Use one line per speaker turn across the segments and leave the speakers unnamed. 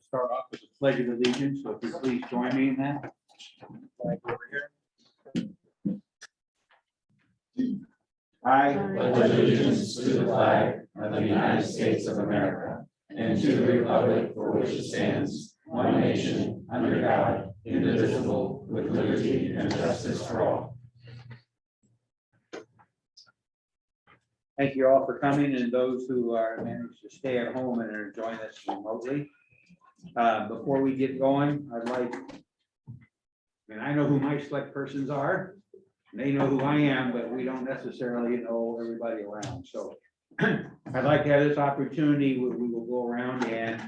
Start off with the pledge of allegiance, so if you please join me in that. Flag over here. I
pledge allegiance to the flag of the United States of America and to the republic for which it stands, one nation, under God, indivisible, with liberty and justice for all.
Thank you all for coming, and those who are managed to stay at home and are joining us remotely. Before we get going, I'd like, and I know who my select persons are, they know who I am, but we don't necessarily know everybody around. So I'd like to have this opportunity where we will go around and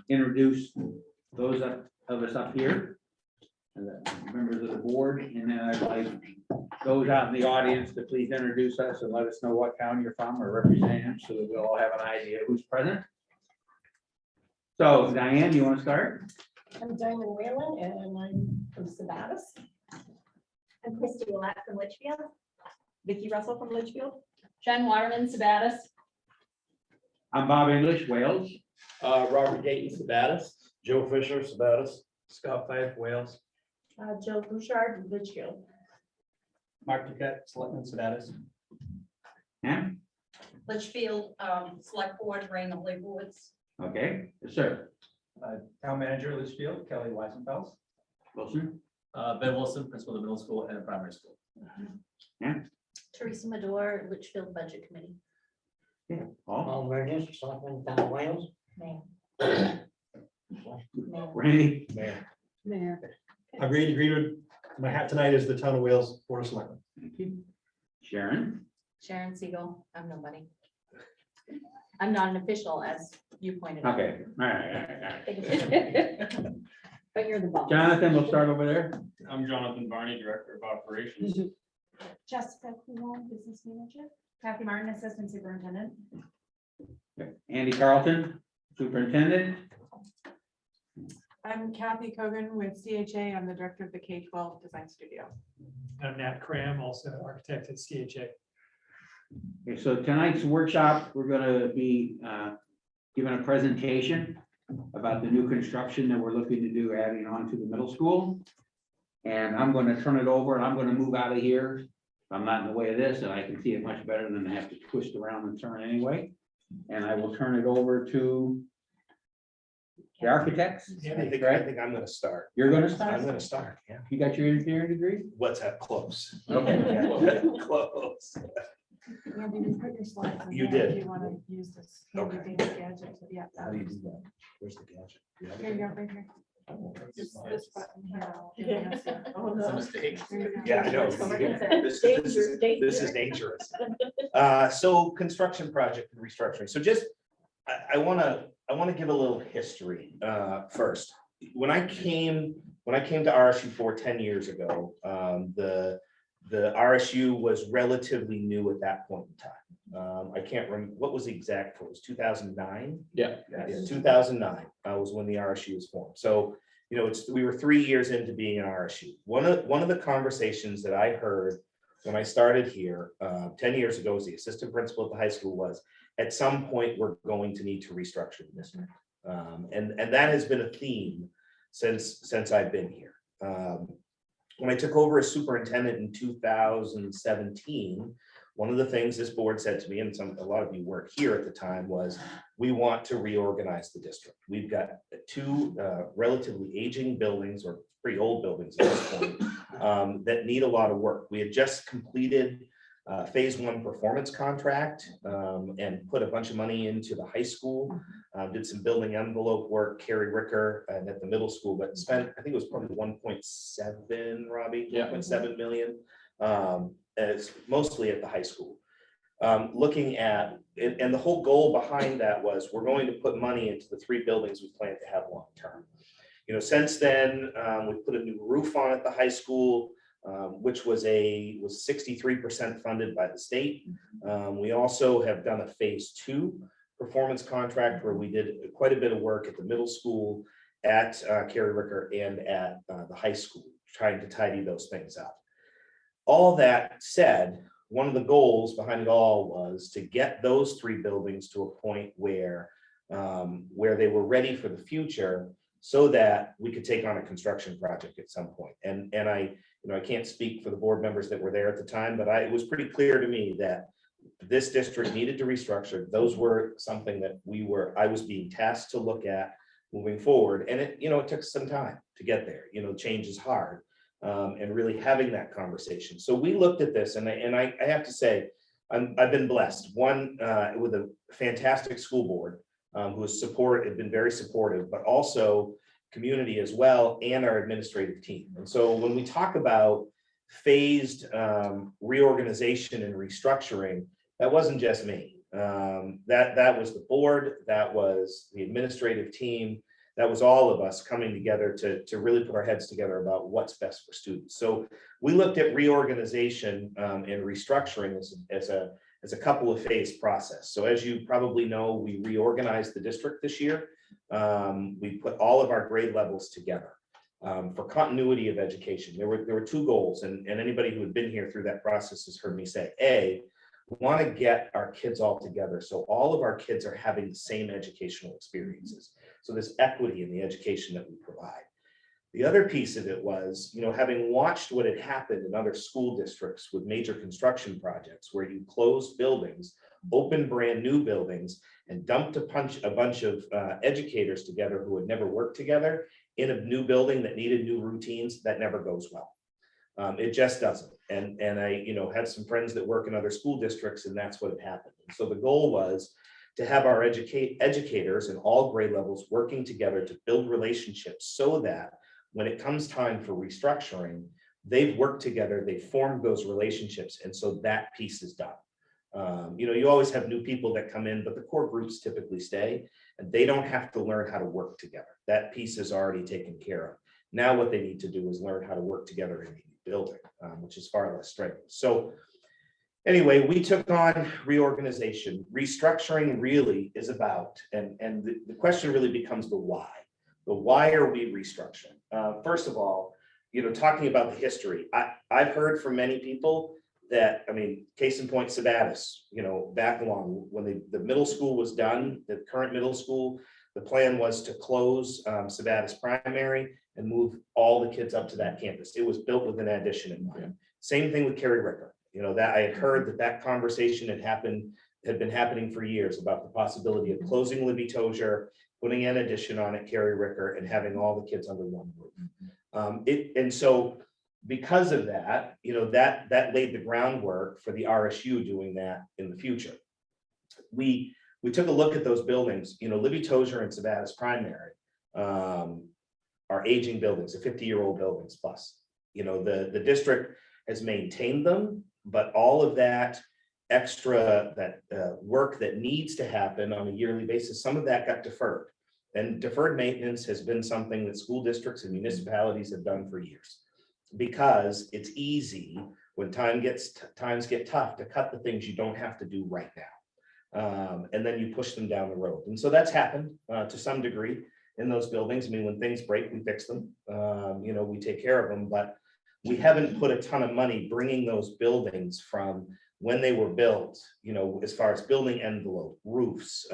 introduce those of us up here, and the members of the board, and then I'd like those out in the audience to please introduce us and let us know what town you're from or represent, so that we'll all have an idea who's present. So Diane, you want to start?
I'm Diamond Whalen and I'm from Sabatis.
I'm Christy Willett from Litchfield.
Vicki Russell from Litchfield.
Jen Waterman, Sabatis.
I'm Bob English, Wales.
Robert Dayton, Sabatis.
Joe Fisher, Sabatis.
Scott Fife, Wales.
Jill Bouchard, Litchfield.
Mark Duquette, Selectman, Sabatis.
Yeah,
Litchfield, Select Board, Raina Leibowitz.
okay, yes, sir.
Town Manager, Litchfield, Kelly Weisenfels.
Wilson,
Ben Wilson, Principal of the Middle School and Primary School.
Teresa Madore, Litchfield Budget Committee.
yeah, Paul,
Paul Burgess, Selectman, Town of Wales.
Mayor.
Randy,
Mayor.
I'm Randy Greenwood. My hat tonight is the Town of Wales Board of Selectmen.
thank you. Sharon,
Sharon Siegel, I'm nobody. I'm not an official, as you pointed out.
okay, all right.
But you're the boss.
Jonathan, we'll start over there.
I'm Jonathan Barney, Director of Operations.
Jessica Coulon, Business Manager. Kathy Martin, Assistant Superintendent.
Andy Carlton, Superintendent.
I'm Kathy Kogan with CHA. I'm the director of the K-12 Design Studio.
I'm Nat Cram, also architect at CHA.
Okay, so tonight's workshop, we're gonna be giving a presentation about the new construction that we're looking to do, adding on to the middle school. And I'm gonna turn it over, and I'm gonna move out of here. I'm not in the way of this, and I can see it much better than I have to twist around and turn anyway. And I will turn it over to the architects.
I think I'm gonna start.
You're gonna
I'm
start?
gonna start, yeah.
You got your engineering degree?
What's that, close?
Okay.
Close.
Andy, you put your slides in
You
there
did.
if you want to use this.
Okay.
Gadget. Yeah.
How do you do that? Where's the gadget? You have it?
Here you go, right here. This button here.
Yeah. Oh,
It's a
no.
mistake.
There you go.
Yeah, I know. This is dangerous. So construction project and restructuring. So just, I wanna give a little history first. When I came to RSU4 10 years ago, the RSU was relatively new at that point in time. I can't remember, what was the exact, it was 2009?
Yeah.
2009 was when the RSU was formed. So, you know, we were 3 years into being an RSU. One of the conversations that I heard when I started here 10 years ago as the assistant principal at the high school was, at some point, we're going to need to restructure the district. And that has been a theme since I've been here. When I took over as superintendent in 2017, one of the things this board said to me, and a lot of you weren't here at the time, was we want to reorganize the district. We've got two relatively aging buildings, or pretty old buildings at this point, that need a lot of work. We had just completed phase 1 performance contract and put a bunch of money into the high school, did some building envelope work, Carrie Ricker, and at the middle school, but spent, I think it was probably 1.7, Robbie, 1.7 million. It's mostly at the high school. Looking at, and the whole goal behind that was, we're going to put money into the 3 buildings we plan to have long-term. You know, since then, we put a new roof on at the high school, which was 63% funded by the state. We also have done a phase 2 performance contract where we did quite a bit of work at the middle school, at Carrie Ricker, and at the high school, trying to tidy those things up. All that said, one of the goals behind it all was to get those 3 buildings to a point where where they were ready for the future so that we could take on a construction project at some point. And I, I can't speak for the board members that were there at the time, but it was pretty clear to me that this district needed to restructure. Those were something that I was being tasked to look at moving forward. And it took some time to get there. Change is hard, and really having that conversation. So we looked at this, and I have to say, I've been blessed. One, with a fantastic school board who has been very supportive, but also community as well, and our administrative team. And so when we talk about phased reorganization and restructuring, that wasn't just me. That was the board, that was the administrative team, that was all of us coming together to really put our heads together about what's best for students. So we looked at reorganization and restructuring as a couple of phase process. So as you probably know, we reorganized the district this year. We put all of our grade levels together for continuity of education. There were two goals, and anybody who had been here through that process has heard me say, we want to get our kids all together so all of our kids are having the same educational experiences. So there's equity in the education that we provide. The other piece of it was, having watched what had happened in other school districts with major construction projects where you closed buildings, opened brand new buildings, and dumped a bunch of educators together who had never worked together in a new building that needed new routines, that never goes well. It just doesn't. And I, have some friends that work in other school districts, and that's what had happened. And so the goal was to have our educators in all grade levels working together to build relationships so that when it comes time for restructuring, they've worked together, they've formed those relationships, and so that piece is done. You always have new people that come in, but the core groups typically stay, and they don't have to learn how to work together. That piece is already taken care of. Now what they need to do is learn how to work together in a building, which is far less strenuous. So anyway, we took on reorganization. Restructuring really is about, and the question really becomes the why. The why are we restructuring? First of all, talking about the history, I've heard from many people that, case in point, Sabattis, back along when the middle school was done, the current middle school, the plan was to close Sabattis Primary and move all the kids up to that campus. It was built with an addition in mind. Same thing with Kerry Ricker. That I had heard that conversation had been happening for years about the possibility of closing Libby Tozier, putting an addition on it, Kerry Ricker, and having all the kids under one roof. And so because of that, that laid the groundwork for the RSU doing that in the future. We took a look at those buildings. Libby Tozier and Sabattis Primary are aging buildings, the 50-year-old buildings plus. The district has maintained them, but all of that extra work that needs to happen on a yearly basis, some of that got deferred. And deferred maintenance has been something that school districts and municipalities have done for years, because it's easy when times get tough to cut the things you don't have to do right now. And then you push them down the road. And so that's happened to some degree in those buildings. When things break, we fix them. We take care of them, but we haven't put a ton of money bringing those buildings from when they were built, as far as building envelope, roofs,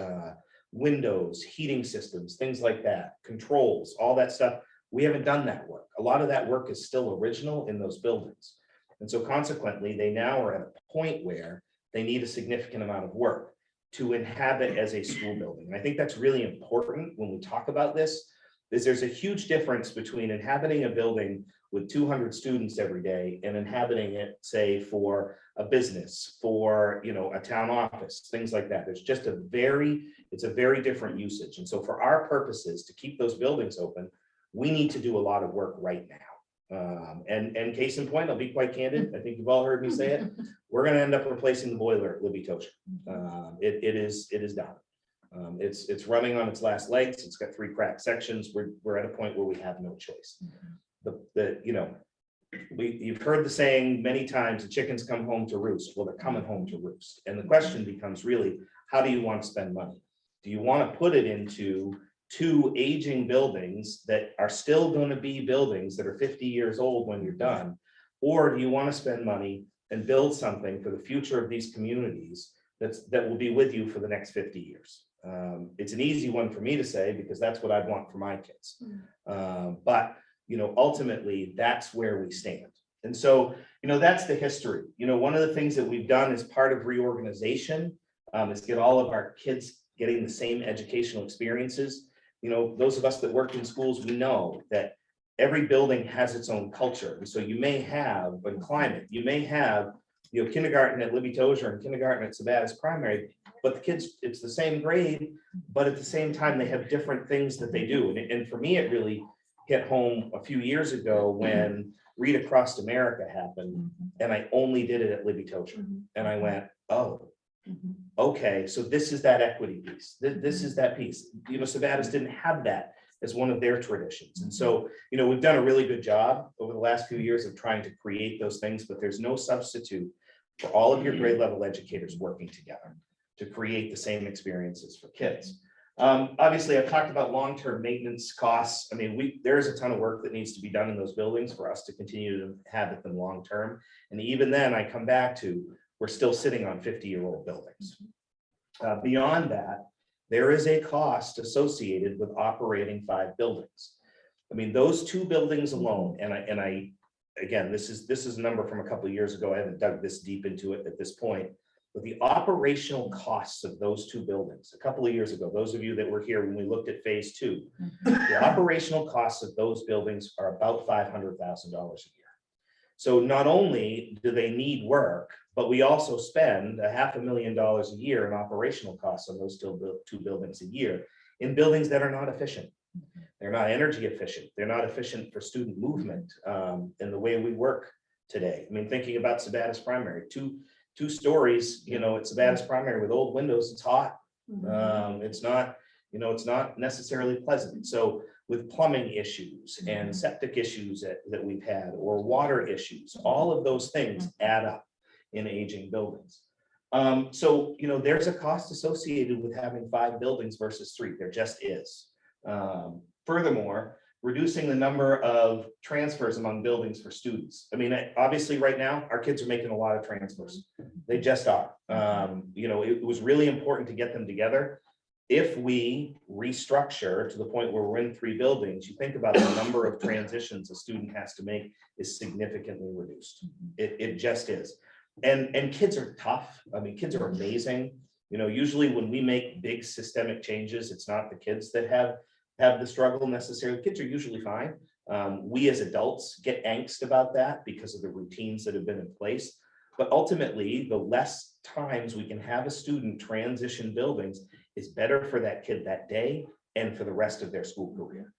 windows, heating systems, things like that, controls, all that stuff. We haven't done that work. A lot of that work is still original in those buildings. And so consequently, they now are at a point where they need a significant amount of work to inhabit as a school building. And I think that's really important when we talk about this, is there's a huge difference between inhabiting a building with 200 students every day and inhabiting it, say, for a business, for a town office, things like that. There's just it's a very different usage. And so for our purposes, to keep those buildings open, we need to do a lot of work right now. And case in point, I'll be quite candid. I think you've all heard me say it. We're going to end up replacing the boiler at Libby Tozier. It is done. It's running on its last legs. It's got 3 cracked sections. We're at a point where we have no choice. You've heard the saying many times, the chickens come home to roost. Well, they're coming home to roost. And the question becomes really, how do you want to spend money? Do you want to put it into 2 aging buildings that are still going to be buildings that are 50 years old when you're done? Or do you want to spend money and build something for the future of these communities that will be with you for the next 50 years? It's an easy one for me to say because that's what I'd want for my kids. But, ultimately, that's where we stand. And so, that's the history. One of the things that we've done as part of reorganization is get all of our kids getting the same educational experiences. Those of us that work in schools, we know that every building has its own culture. And so you may have, but climate, you may have, kindergarten at Libby Tozier and kindergarten at Sabatis Primary, but the kids, it's the same grade, but at the same time, they have different things that they do. And for me, it really hit home a few years ago when Read Across America happened, and I only did it at Libby Tozier. And I went, oh, okay, so this is that equity piece. This is that piece. Sabatis didn't have that as one of their traditions. And so, we've done a really good job over the last few years of trying to create those things, but there's no substitute for all of your grade level educators working together to create the same experiences for kids. Obviously, I've talked about long-term maintenance costs. I mean, there's a ton of work that needs to be done in those buildings for us to continue to inhabit them long-term. And even then, I come back to, we're still sitting on 50-year-old buildings. Beyond that, there is a cost associated with operating 5 buildings. I mean, those 2 buildings alone, and I again, this is a number from a couple of years ago. I haven't dug this deep into it at this point, but the operational costs of those 2 buildings, a couple of years ago, those of you that were here when we looked at phase 2, the operational costs of those buildings are about $500,000 a year. So not only do they need work, but we also spend $500,000 a year in operational costs on those 2 buildings a year in buildings that are not efficient. They're not energy efficient. They're not efficient for student movement in the way we work today. I mean, thinking about Sabatis Primary, two stories, at Sabatis Primary with old windows, it's hot. It's not necessarily pleasant. So with plumbing issues and septic issues that we've had, or water issues, all of those things add up in aging buildings. So, there's a cost associated with having 5 buildings versus 3. There just is. Furthermore, reducing the number of transfers among buildings for students. I mean, obviously right now, our kids are making a lot of transfers. They just are. It was really important to get them together. If we restructure to the point where we're in 3 buildings, you think about the number of transitions a student has to make is significantly reduced. It just is. And kids are tough. I mean, kids are amazing. Usually when we make big systemic changes, it's not the kids that have the struggle necessarily. Kids are usually fine. We as adults get angst about that because of the routines that have been in place. But ultimately, the less times we can have a student transition buildings is better for that kid that day and for the rest of their school career.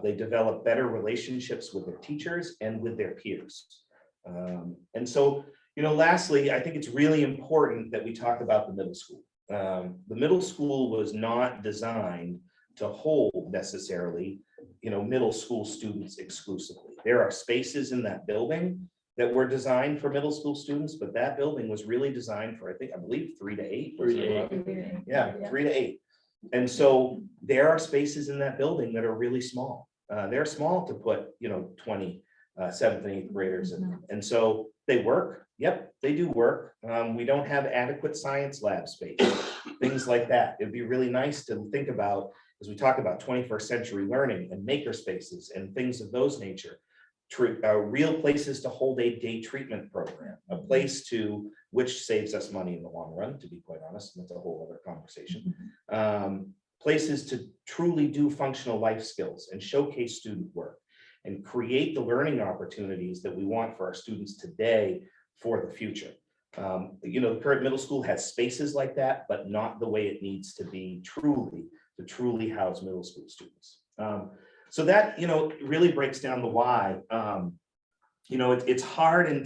They develop better relationships with their teachers and with their peers. And so, lastly, I think it's really important that we talk about the middle school. The middle school was not designed to hold necessarily, middle school students exclusively. There are spaces in that building that were designed for middle school students, but that building was really designed for, I believe 3 to 8.
3 to 8.
Yeah, 3 to 8. And so there are spaces in that building that are really small. They're small to put, 20 7th and 8th graders in them. And so they work. Yep, they do work. We don't have adequate science lab space, things like that. It'd be really nice to think about as we talk about 21st century learning and maker spaces and things of those nature. Real places to hold a day treatment program, a place to which saves us money in the long run, to be quite honest. That's a whole other conversation. Places to truly do functional life skills and showcase student work and create the learning opportunities that we want for our students today for the future. The current middle school has spaces like that, but not the way it needs to be to truly house middle school students. So that, really breaks down the why. It's hard in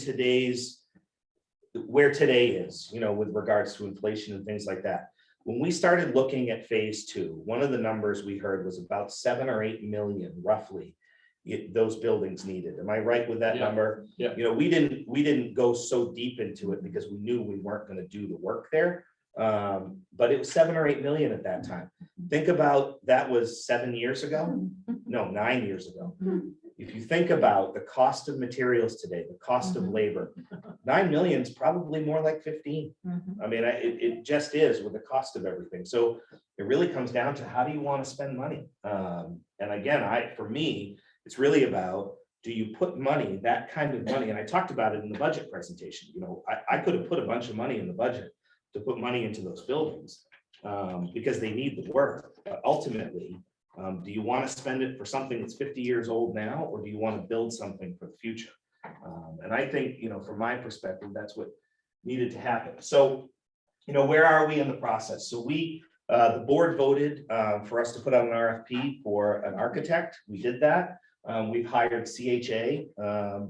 where today is, with regards to inflation and things like that. When we started looking at phase 2, one of the numbers we heard was about 7 or 8 million, roughly, those buildings needed. Am I right with that number?
Yeah.
We didn't go so deep into it because we knew we weren't going to do the work there. But it was 7 or 8 million at that time. Think about that was 7 years ago. No, 9 years ago. If you think about the cost of materials today, the cost of labor, 9 million is probably more like 15. I mean, it just is with the cost of everything. So it really comes down to how do you want to spend money? And again, for me, it's really about, do you put money, that kind of money, and I talked about it in the budget presentation, I could have put a bunch of money in the budget to put money into those buildings, because they need the work, but ultimately, do you want to spend it for something that's 50 years old now, or do you want to build something for the future? And I think, from my perspective, that's what needed to happen. So, where are we in the process? So the board voted for us to put out an RFP for an architect. We did that. We've hired CHA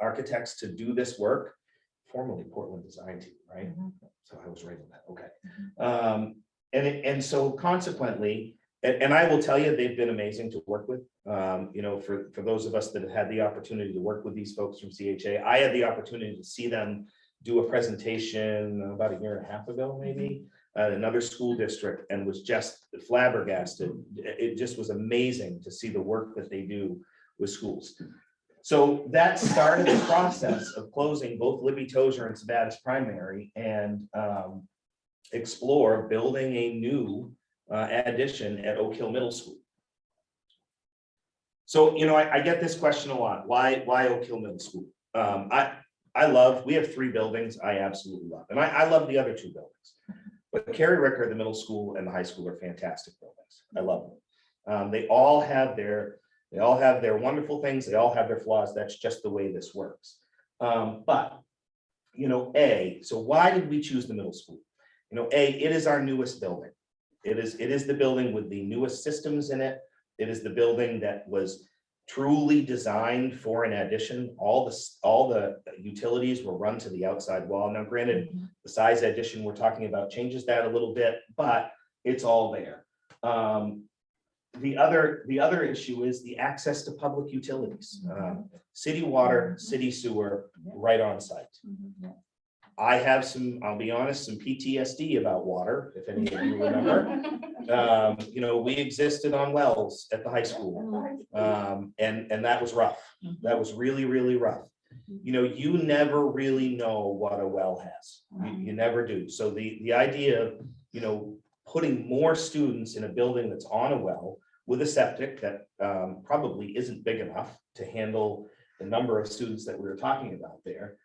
architects to do this work, formerly Portland Design Team, right? So I was right on that. Okay. And so consequently, and I will tell you, they've been amazing to work with. For those of us that have had the opportunity to work with these folks from CHA, I had the opportunity to see them do a presentation about a year and a half ago, maybe, at another school district, and was just flabbergasted. It just was amazing to see the work that they do with schools. So that started the process of closing both Libby Tozer and Sabattis Primary and explore building a new addition at Oak Hill Middle School. So, I get this question a lot. Why Oak Hill Middle School? We have 3 buildings I absolutely love. And I love the other 2 buildings. But Carrie Ricker, the middle school and the high school are fantastic buildings. I love them. They all have their wonderful things. They all have their flaws. That's just the way this works. But, so why did we choose the middle school? It is our newest building. It is the building with the newest systems in it. It is the building that was truly designed for an addition. All the utilities were run to the outside wall. Now, granted, the size addition we're talking about changes that a little bit, but it's all there. The other issue is the access to public utilities, city water, city sewer, right on site. I have I'll be honest, some PTSD about water, if any of you remember. We existed on wells at the high school, and that was rough. That was really, really rough. You never really know what a well has. You never do. So the idea of, putting more students in a building that's on a well with a septic that probably isn't big enough to handle the number of students that we were talking about there,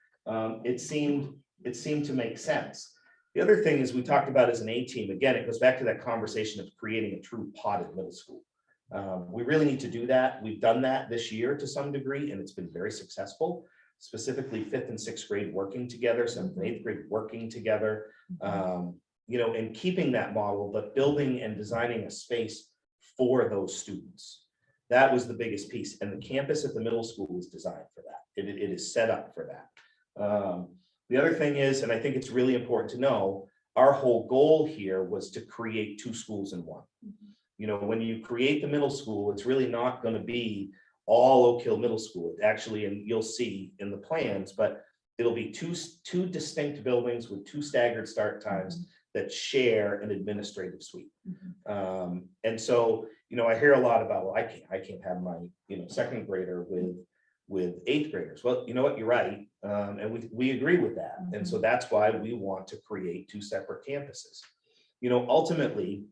it seemed to make sense. The other thing is we talked about as an A team, again, it goes back to that conversation of creating a true podded middle school. We really need to do that. We've done that this year to some degree, and it's been very successful, specifically 5th and 6th grade working together, 7th and 8th grade working together, and keeping that model, but building and designing a space for those students. That was the biggest piece. And the campus at the middle school is designed for that. It is set up for that. The other thing is, and I think it's really important to know, our whole goal here was to create 2 schools in one. When you create the middle school, it's really not going to be all Oak Hill Middle School. Actually, and you'll see in the plans, but it'll be two distinct buildings with 2 staggered start times that share an administrative suite. And so, I hear a lot about, well, I can't have my, 2nd grader with 8th graders. Well, you know what, you're right. And we agree with that. And so that's why we want to create 2 separate campuses, ultimately.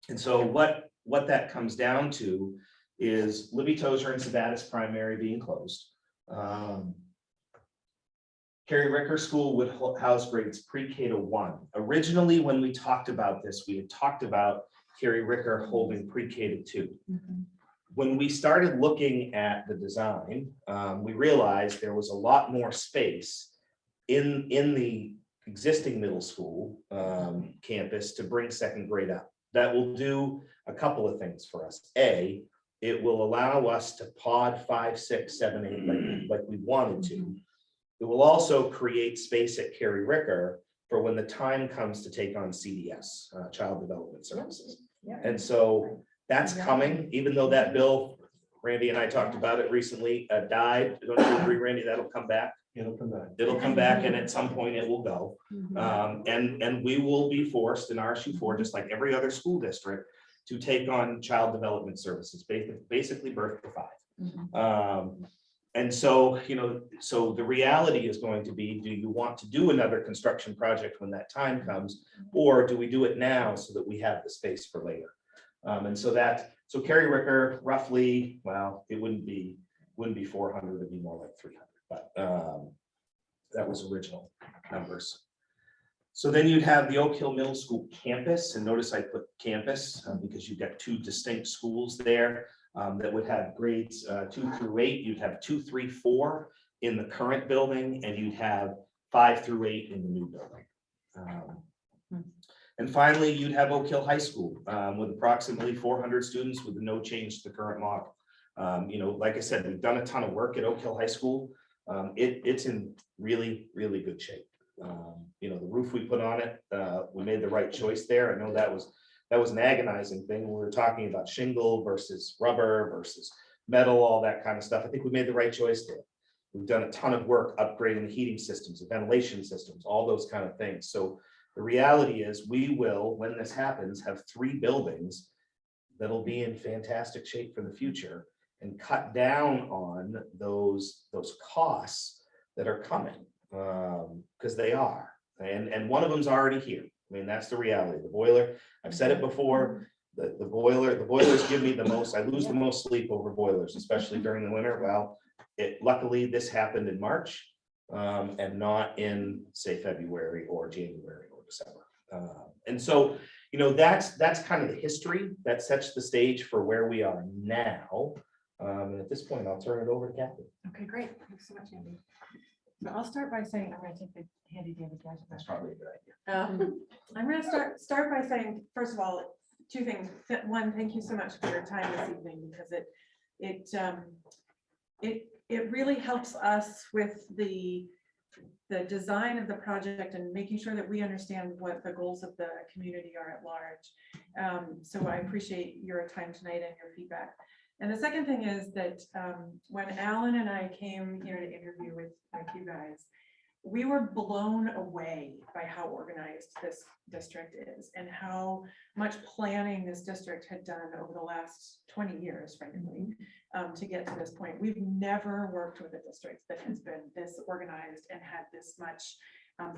And so what that comes down to is Libby Tozer and Sabattis Primary being closed. Carrie Ricker School would house grades pre-K to 1. Originally, when we talked about this, we had talked about Carrie Ricker holding pre-K to 2. When we started looking at the design, we realized there was a lot more space in the existing middle school campus to bring 2nd grade up. That will do a couple of things for us. A, it will allow us to pod 5, 6, 7, 8 like we wanted to. It will also create space at Carrie Ricker for when the time comes to take on CDS, Child Development Services. And so that's coming, even though that bill, Randy and I talked about it recently, died. Don't you agree, Randy? That'll come back.
It'll come back.
It'll come back, and at some point it will go. And we will be forced in RSU4, just like every other school district, to take on Child Development Services, basically birth to 5. And so, so the reality is going to be, do you want to do another construction project when that time comes? Or do we do it now so that we have the space for later? And so Kerry Ricker, roughly, well, it wouldn't be 400, it'd be more like 300, but that was original numbers. So then you'd have the Oak Hill Middle School campus, and notice I put campus because you've got two distinct schools there that would have grades 2 through 8. You'd have 2, 3, 4 in the current building, and you'd have 5 through 8 in the new building. And finally, you'd have Oak Hill High School with approximately 400 students with no change to the current model. Like I said, we've done a ton of work at Oak Hill High School. It's in really, really good shape. The roof we put on it, we made the right choice there. I know that was an agonizing thing. We were talking about shingle versus rubber versus metal, all that kind of stuff. I think we made the right choice there. We've done a ton of work upgrading the heating systems, the ventilation systems, all those kind of things. So the reality is we will, when this happens, have 3 buildings that'll be in fantastic shape for the future and cut down on those costs that are coming, because they are. And one of them's already here. I mean, that's the reality. The boiler, I've said it before, the boilers give me the most, I lose the most sleep over boilers, especially during the winter. Well, luckily this happened in March and not in, say, February or January or December. And so, that's kind of the history that sets the stage for where we are now. And at this point, I'll turn it over to Kathy.
Okay, great. Thanks so much, Andy. So I'll start by saying, I'm going to take the handy dandy gadget.
That's probably a good idea.
I'm going to start by saying, first of all, 2 things. One, thank you so much for your time this evening, because it really helps us with the design of the project and making sure that we understand what the goals of the community are at large. So I appreciate your time tonight and your feedback. And the second thing is that when Alan and I came here to interview with you guys, we were blown away by how organized this district is and how much planning this district had done over the last 20 years, frankly, to get to this point. We've never worked with a district that has been this organized and had this much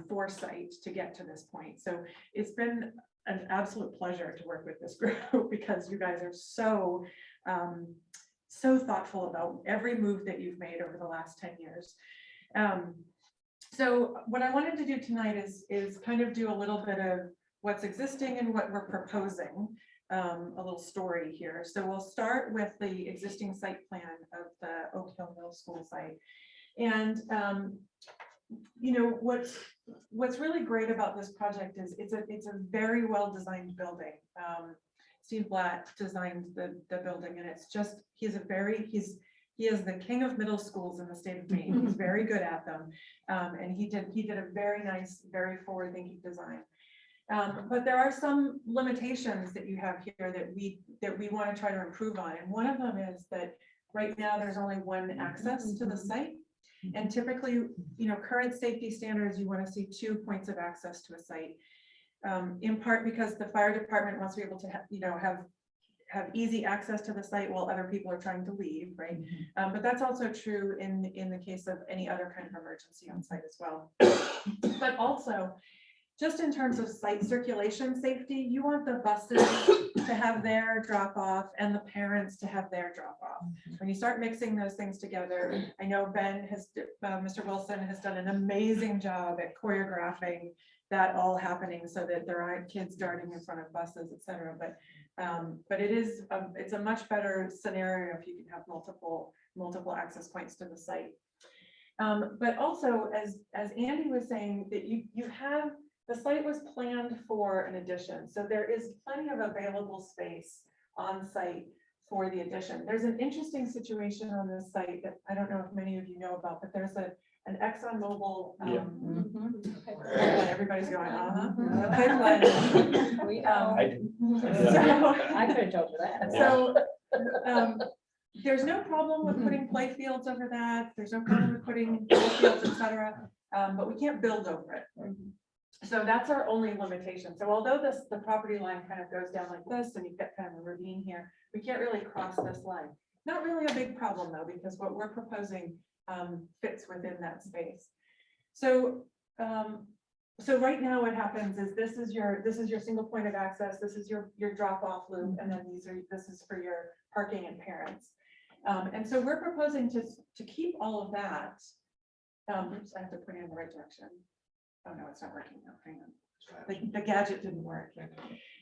foresight to get to this point. So it's been an absolute pleasure to work with this group because you guys are so thoughtful about every move that you've made over the last 10 years. So what I wanted to do tonight is kind of do a little bit of what's existing and what we're proposing, a little story here. So we'll start with the existing site plan of the Oak Hill Middle School site. And what's really great about this project is it's a very well designed building. Steve Blatt designed the building, and it's just, he is the king of middle schools in the state of Maine. He's very good at them. And he did a very nice, very forward-thinking design. But there are some limitations that you have here that we want to try to improve on. And one of them is that right now there's only one access to the site. And typically, current safety standards, you want to see 2 points of access to a site. In part because the fire department wants to be able to have easy access to the site while other people are trying to leave, right? But that's also true in the case of any other kind of emergency on site as well. But also, just in terms of site circulation safety, you want the buses to have their drop off and the parents to have their drop off. When you start mixing those things together, I know Mr. Wilson has done an amazing job at choreographing that all happening so that there aren't kids darting in front of buses, et cetera. But it's a much better scenario if you can have multiple access points to the site. But also, as Andy was saying, that you have, the site was planned for an addition. So there is plenty of available space on site for the addition. There's an interesting situation on this site that I don't know if many of you know about, but there's an ExxonMobil everybody's going, pipeline.
We know.
I didn't.
I could have told you that.
So there's no problem with putting play fields over that. There's no problem with putting ball fields, et cetera, but we can't build over it. So that's our only limitation. So although the property line kind of goes down like this and you've got kind of a ravine here, we can't really cross this line. Not really a big problem though, because what we're proposing fits within that space. So, so right now what happens is this is your single point of access, this is your drop-off loop, and then this is for your parking and parents. And so we're proposing to keep all of that. Oops, I have to point it in the right direction. Oh, no, it's not working now. Hang on. The gadget didn't work.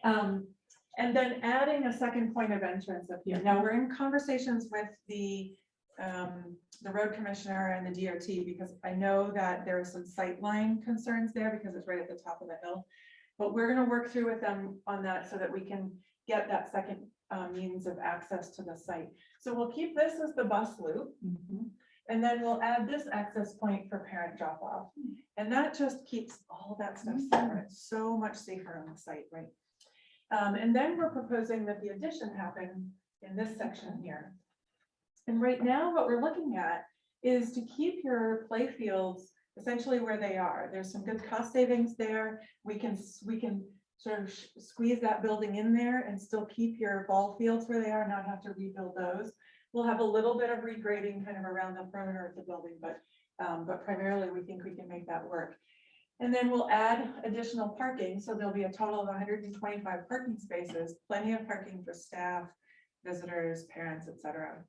And then adding a second point of entrance up here. Now, we're in conversations with the road commissioner and the DOT, because I know that there are some sightline concerns there because it's right at the top of the hill. But we're going to work through with them on that so that we can get that second means of access to the site. So we'll keep this as the bus loop. And then we'll add this access point for parent drop off. And that just keeps all that stuff separate, so much safer on the site, right? And then we're proposing that the addition happen in this section here. And right now, what we're looking at is to keep your play fields essentially where they are. There's some good cost savings there. We can sort of squeeze that building in there and still keep your ball fields where they are, not have to rebuild those. We'll have a little bit of regrading kind of around the perimeter of the building, but primarily we think we can make that work. And then we'll add additional parking. So there'll be a total of 125 parking spaces, plenty of parking for staff, visitors, parents, etc.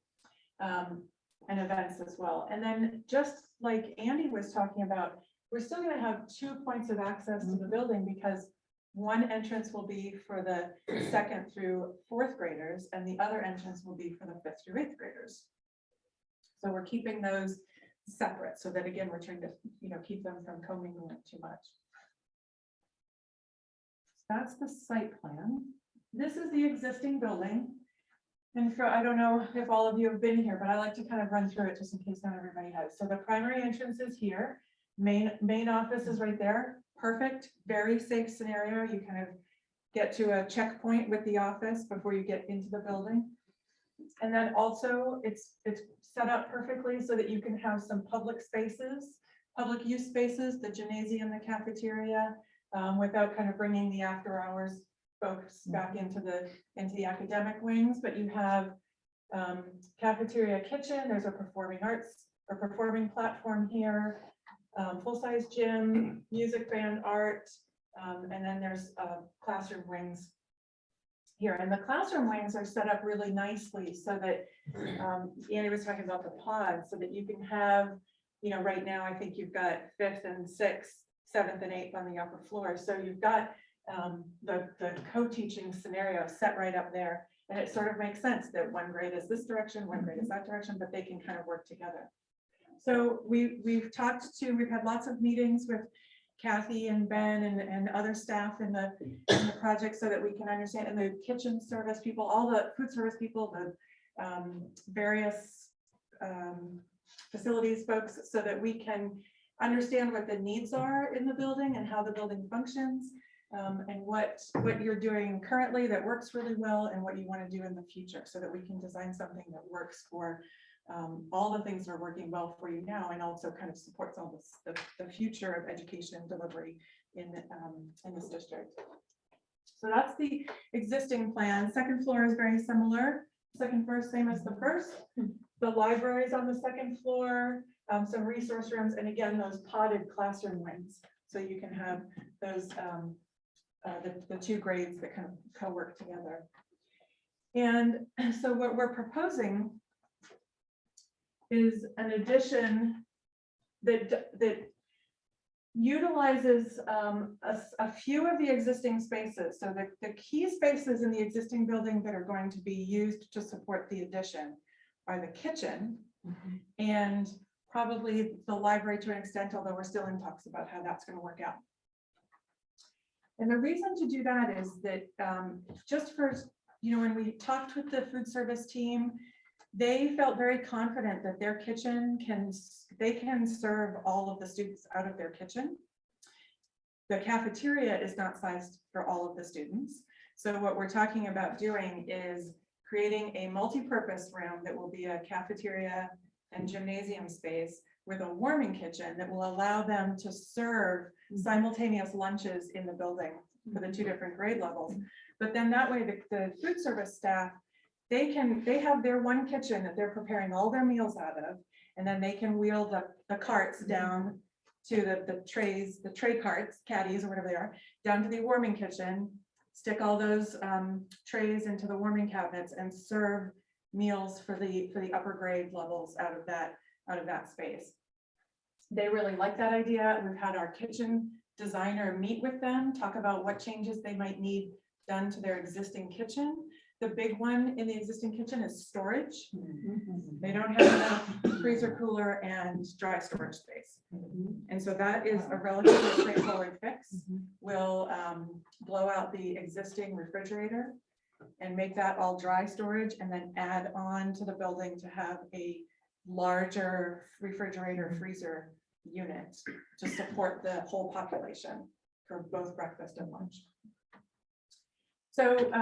And events as well. And then just like Andy was talking about, we're still going to have 2 points of access to the building, because one entrance will be for the 2nd through 4th graders, and the other entrance will be for the 5th through 8th graders. So we're keeping those separate so that, again, we're trying to, keep them from commingling too much. That's the site plan. This is the existing building. And I don't know if all of you have been here, but I like to kind of run through it just in case not everybody has. So the primary entrance is here. Main office is right there. Perfect, very safe scenario. You kind of get to a checkpoint with the office before you get into the building. And then also it's set up perfectly so that you can have some public spaces, public use spaces, the gymnasium, the cafeteria, without kind of bringing the after hours folks back into the academic wings. But you have cafeteria, kitchen, there's a performing arts or performing platform here, full-size gym, music, band, art, and then there's classroom wings here. And the classroom wings are set up really nicely so that Andy was talking about the pods, so that you can have, right now I think you've got 5th and 6th, 7th and 8th on the upper floor. So you've got the co-teaching scenario set right up there. And it sort of makes sense that one grade is this direction, one grade is that direction, but they can kind of work together. So we've had lots of meetings with Kathy and Ben and other staff in the project so that we can understand, and the kitchen service people, all the food service people, the various facilities folks, so that we can understand what the needs are in the building and how the building functions, and what you're doing currently that works really well and what you want to do in the future, so that we can design something that works for all the things that are working well for you now, and also kind of supports all this, the future of education and delivery in this district. So that's the existing plan. 2nd floor is very similar. 2nd floor, same as the first. The library is on the 2nd floor, some resource rooms, and again, those potted classroom wings. So you can have those, the 2 grades that kind of co-work together. And so what we're proposing is an addition that utilizes a few of the existing spaces. So the key spaces in the existing building that are going to be used to support the addition are the kitchen and probably the library to an extent, although we're still in talks about how that's going to work out. And the reason to do that is that just for, when we talked with the food service team, they felt very confident that their kitchen can serve all of the students out of their kitchen. The cafeteria is not sized for all of the students. So what we're talking about doing is creating a multi-purpose room that will be a cafeteria and gymnasium space with a warming kitchen that will allow them to serve simultaneous lunches in the building for the 2 different grade levels. But then that way the food service staff, they have their one kitchen that they're preparing all their meals out of. And then they can wheel the carts down to the trays, the tray carts, caddies or whatever they are, down to the warming kitchen, stick all those trays into the warming cabinets and serve meals for the upper grade levels out of that space. They really like that idea. We've had our kitchen designer meet with them, talk about what changes they might need done to their existing kitchen. The big one in the existing kitchen is storage. They don't have enough freezer, cooler, and dry storage space. And so that is a relatively straightforward fix. We'll blow out the existing refrigerator and make that all dry storage, and then add on to the building to have a larger refrigerator freezer unit to support the whole population for both breakfast and lunch. So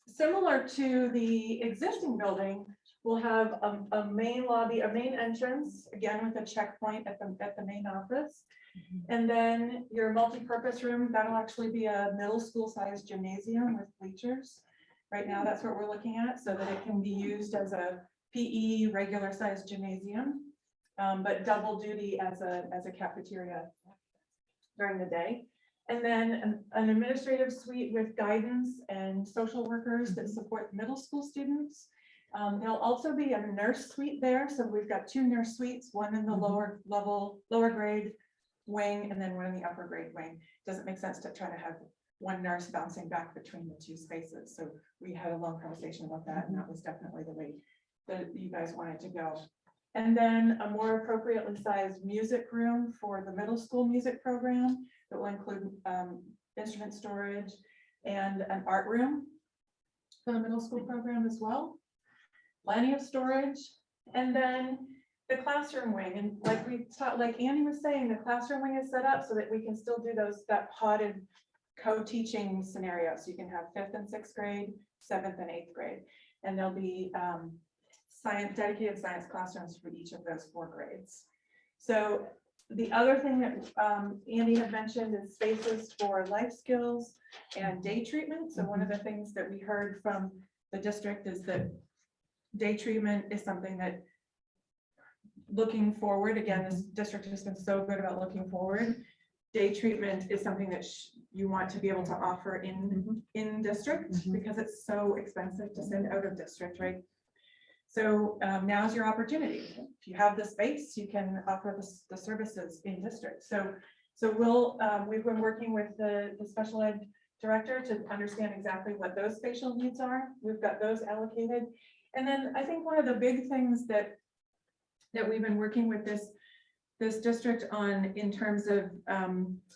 similar to the existing building, we'll have a main lobby, a main entrance, again with a checkpoint at the main office. And then your multi-purpose room, that'll actually be a middle school sized gymnasium with bleachers. Right now, that's what we're looking at, so that it can be used as a PE regular sized gymnasium, but double duty as a cafeteria during the day. And then an administrative suite with guidance and social workers that support middle school students. There'll also be a nurse suite there. So we've got 2 nurse suites, one in the lower grade wing, and then one in the upper grade wing. Doesn't make sense to try to have one nurse bouncing back between the 2 spaces. So we had a long conversation about that, and that was definitely the way that you guys wanted to go. And then a more appropriately sized music room for the middle school music program that will include instrument storage and an art room for the middle school program as well. Plenty of storage. And then the classroom wing, and like Andy was saying, the classroom wing is set up so that we can still do that podded co-teaching scenario. So you can have 5th and 6th grade, 7th and 8th grade, and there'll be dedicated science classrooms for each of those 4 grades. So the other thing that Andy had mentioned is spaces for life skills and day treatment. So one of the things that we heard from the district is that day treatment is something that, looking forward, again, this district has been so good about looking forward. Day treatment is something that you want to be able to offer in district because it's so expensive to send out of district, right? So now's your opportunity. If you have the space, you can offer the services in district. So we've been working with the special ed director to understand exactly what those spatial needs are. We've got those allocated. And then I think one of the big things that we've been working with this district on in terms of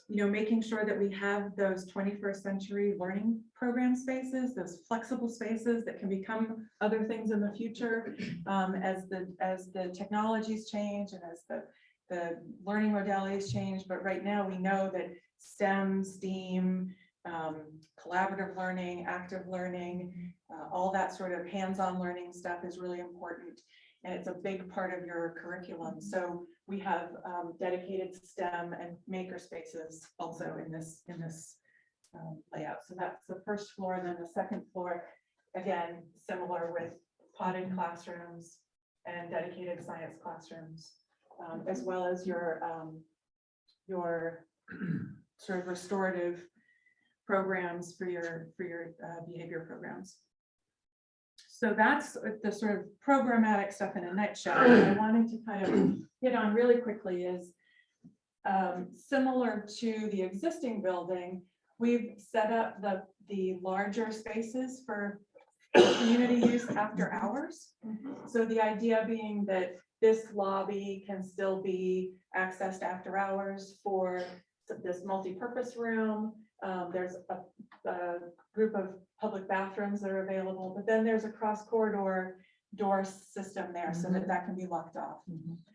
making sure that we have those 21st century learning program spaces, those flexible spaces that can become other things in the future as the technologies change and as the learning modalities change. But right now we know that STEM, STEAM, collaborative learning, active learning, all that sort of hands-on learning stuff is really important. And it's a big part of your curriculum. So we have dedicated STEM and maker spaces also in this layout. So that's the first floor, and then the second floor, again, similar with potted classrooms and dedicated science classrooms, as well as your sort of restorative programs for your behavior programs. So that's the sort of programmatic stuff in a nutshell. What I wanted to kind of hit on really quickly is similar to the existing building, we've set up the larger spaces for community use after hours. So the idea being that this lobby can still be accessed after hours for this multi-purpose room. There's a group of public bathrooms that are available, but then there's a cross corridor door system there so that can be locked off,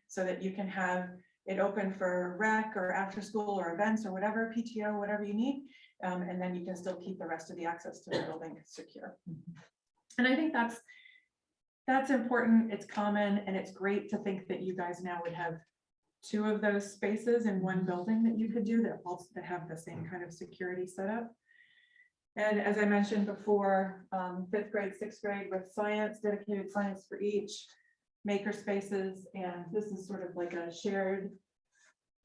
so that you can have it open for rec or after school or events or whatever, PTO, whatever you need. And then you can still keep the rest of the access to the building secure. And I think that's important. It's common, and it's great to think that you guys now would have 2 of those spaces in one building that you could do that have the same kind of security setup. And as I mentioned before, 5th grade, 6th grade with science, dedicated science for each, maker spaces, and this is sort of like a shared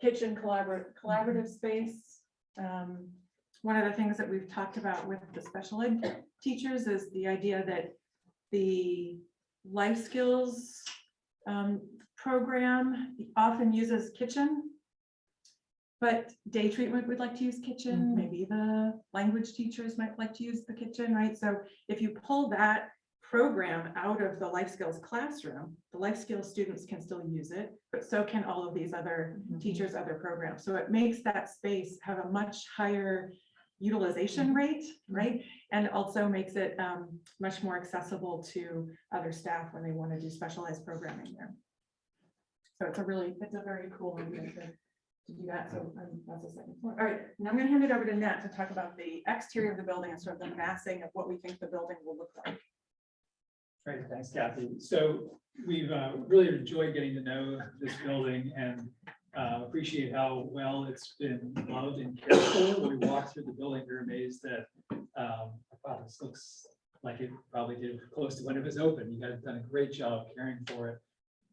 kitchen collaborative space. One of the things that we've talked about with the special ed teachers is the idea that the life skills program often uses kitchen, but day treatment would like to use kitchen. Maybe the language teachers might like to use the kitchen, right? So if you pull that program out of the life skills classroom, the life skills students can still use it, but so can all of these other teachers, other programs. So it makes that space have a much higher utilization rate, right? And also makes it much more accessible to other staff when they want to do specialized programming there. So it's a very cool idea to do that. So that's the second point. All right, now I'm going to hand it over to Nat to talk about the exterior of the building and sort of the massing of what we think the building will look like.
Great, thanks, Kathy. So we've really enjoyed getting to know this building and appreciate how well it's been loved and cared for. When we walk through the building, we're amazed that, wow, this looks like it probably did close to when it was open. You guys have done a great job caring for it.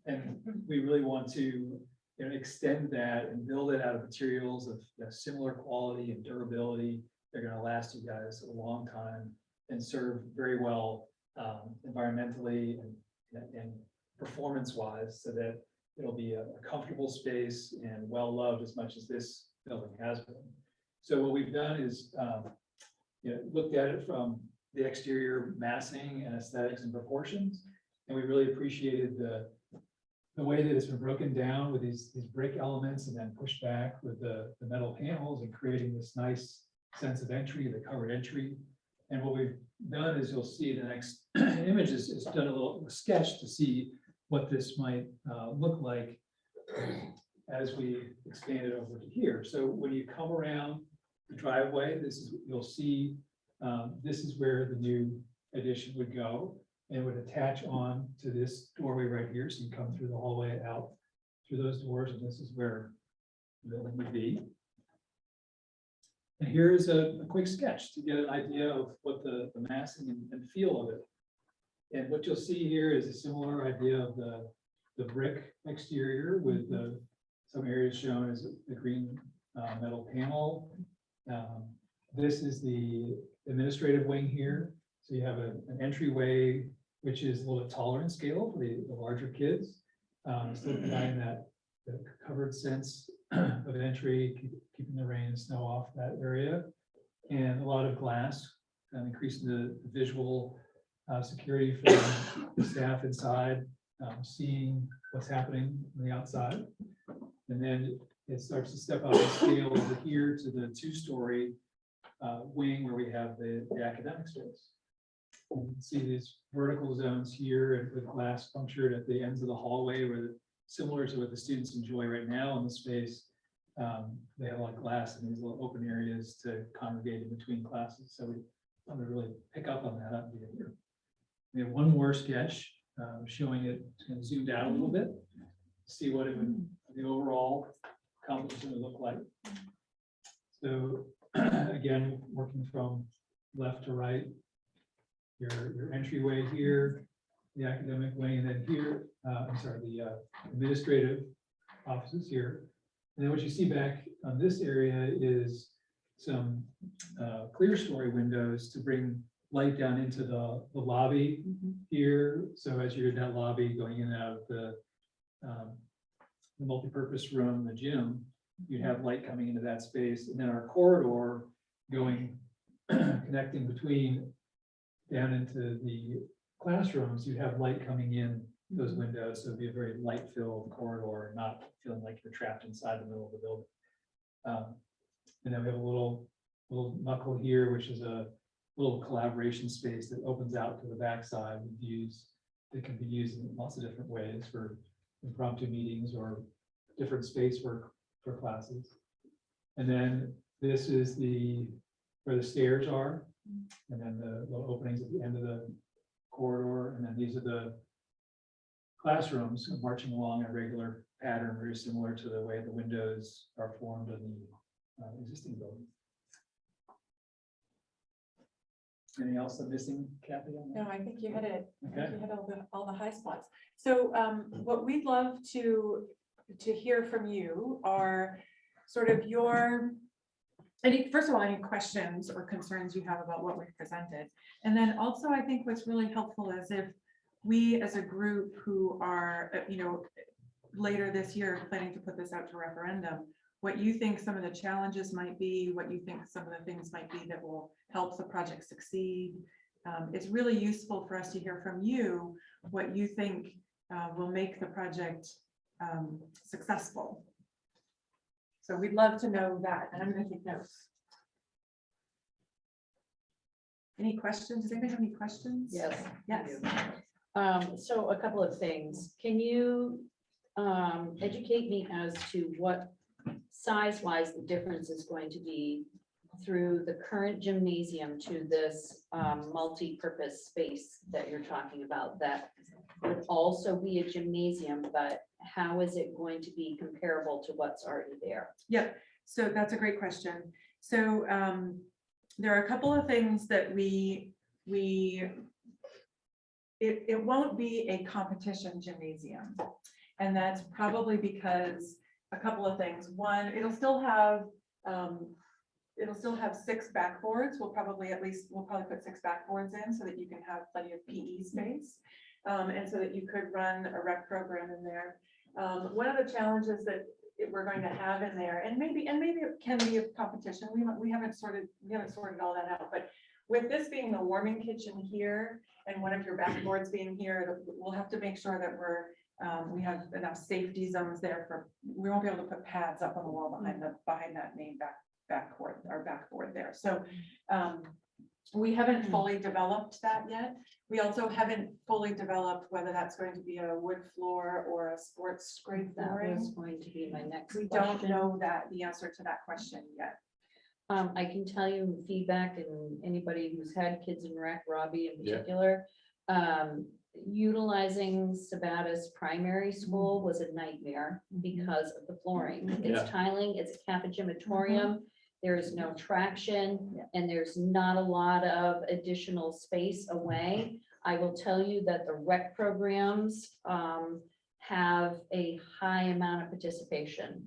And we really want to extend that and build it out of materials of similar quality and durability. They're going to last you guys a long time and serve very well environmentally and performance wise, so that it'll be a comfortable space and well loved as much as this building has been. So what we've done is looked at it from the exterior massing and aesthetics and proportions, and we really appreciated the way that it's been broken down with these brick elements and then pushed back with the metal panels and creating this nice sense of entry, the covered entry. And what we've done is, you'll see the next image is done a little sketch to see what this might look like as we expand it over to here. So when you come around the driveway, you'll see this is where the new addition would go, and would attach on to this doorway right here. So you come through the hallway out through those doors, and this is where the building would be. And here is a quick sketch to get an idea of what the massing and feel of it. And what you'll see here is a similar idea of the brick exterior with some areas shown as the green metal panel. This is the administrative wing here. So you have an entryway, which is a little bit taller in scale for the larger kids. Still providing that covered sense of entry, keeping the rain and snow off that area. And a lot of glass, increasing the visual security for the staff inside, seeing what's happening on the outside. And then it starts to step up in scale over here to the 2-story wing where we have the academic space. You can see these vertical zones here and with glass punctured at the ends of the hallway, where similar to what the students enjoy right now in the space. They have a lot of glass in these little open areas to congregate in between classes. So we want to really pick up on that idea here. We have one more sketch showing it kind of zoomed out a little bit, see what it would, the overall composition would look like. So again, working from left to right, your entryway here, the academic wing, and then here, the administrative offices here. And then what you see back on this area is some clear story windows to bring light down into the lobby here. So as you're in that lobby going in and out of the multipurpose room, the gym, you have light coming into that space. And then our corridor going, connecting between down into the classrooms, you have light coming in those windows. So it'd be a very light filled corridor, not feeling like you're trapped inside the middle of the building. And then we have a little knuckle here, which is a little collaboration space that opens out to the backside with views that can be used in lots of different ways for impromptu meetings or different space for classes. And then this is where the stairs are, and then the little openings at the end of the corridor. And then these are the classrooms marching along a regular pattern, very similar to the way the windows are formed in the existing building. Anything else I'm missing, Kathy? on that?
No, I think you hit it. I think
Okay.
you hit all the high spots. So what we'd love to hear from you are sort of first of all, any questions or concerns you have about what we've presented. And then also, I think what's really helpful is if we as a group who are, later this year planning to put this out to referendum, what you think some of the challenges might be, what you think some of the things might be that will help the project succeed. It's really useful for us to hear from you what you think will make the project successful. So we'd love to know that, and I'm going to take notes. Any questions? Does anybody have any questions?
Yes.
Yes.
So a couple of things. Can you educate me as to what size-wise the difference is going to be through the current gymnasium to this multi-purpose space that you're talking about, that would also be a gymnasium, but how is it going to be comparable to what's already there?
Yep, so that's a great question. So there are a couple of things that it won't be a competition gymnasium. And that's probably because a couple of things. One, it'll still have 6 backboards. We'll probably put 6 backboards in so that you can have plenty of PE space. And so that you could run a rec program in there. One of the challenges that we're going to have in there, and maybe it can be a competition. We haven't sorted all that out, but with this being the warming kitchen here and one of your backboards being here, we'll have to make sure that we have enough safety zones there we won't be able to put pads up on the wall behind that main backboard there. So we haven't fully developed that yet. We also haven't fully developed whether that's going to be a wood floor or a sports grade
That
flooring.
was going to be my next
We
question.
don't know the answer to that question yet.
I can tell you feedback, and anybody who's had kids in rec, Robbie in particular, utilizing Sabatis Primary School was a nightmare because of the flooring. It's tiling, it's a Kappa gymatorium. There is no traction, and there's not a lot of additional space away. I will tell you that the rec programs have a high amount of participation.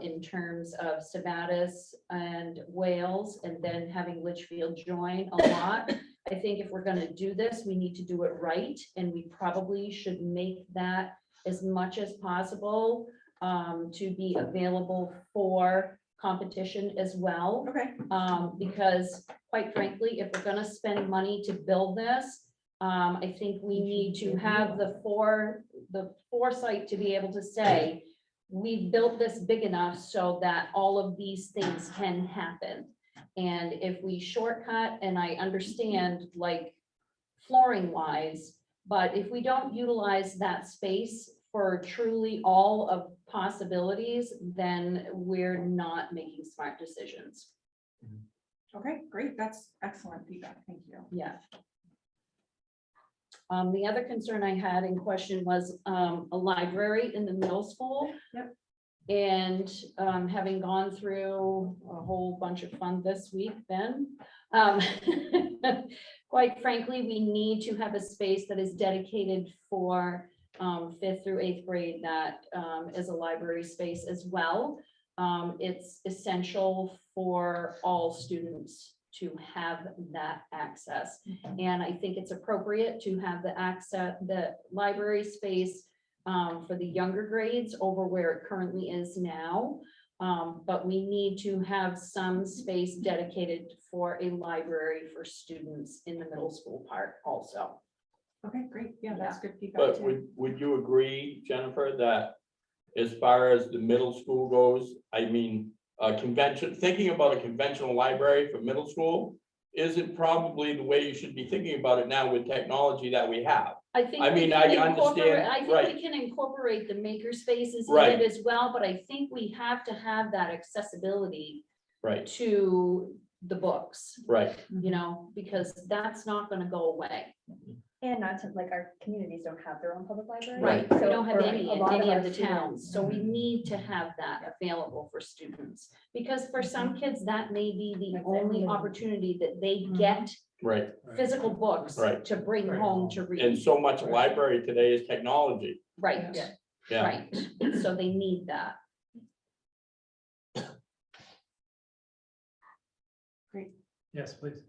In terms of Sabatis and Wales, and then having Litchfield join a lot. I think if we're gonna do this, we need to do it right, and we probably should make that as much as possible to be available for competition as well.
Okay.
Because quite frankly, if we're gonna spend money to build this, I think we need to have the foresight to be able to say, we built this big enough so that all of these things can happen. And if we shortcut, and I understand like flooring wise, but if we don't utilize that space for truly all of possibilities, then we're not making smart decisions.
Okay, great. That's excellent feedback. Thank you.
Yeah. The other concern I had in question was a library in the middle school.
Yep.
And having gone through a whole bunch of fun this week, then quite frankly, we need to have a space that is dedicated for 5th through 8th grade that is a library space as well. It's essential for all students to have that access. And I think it's appropriate to have the library space for the younger grades over where it currently is now. But we need to have some space dedicated for a library for students in the middle school part also.
Okay, great. Yeah, that's good feedback.
But
too.
would you agree, Jennifer, that as far as the middle school goes, I mean, thinking about a conventional library for middle school isn't probably the way you should be thinking about it now with technology that we have.
I think
I
we
mean,
can
I understand,
incorporate- I think
right.
we can incorporate the maker spaces in
Right.
it as well, but I think we have to have that accessibility
Right,
to the books,
right.
you know, because that's not gonna go away.
And not to, like, our communities don't have their own public library.
Right, we
So
don't have
for
any
a
in
lot
any
our
of the
students-
towns, so we need to have that available for students. Because for some kids, that may be the only opportunity that they get
Right,
physical books
Right.
to bring home to
and
read.
so much library today is technology.
Right,
Yeah,
right. So they need that.
Yes, please.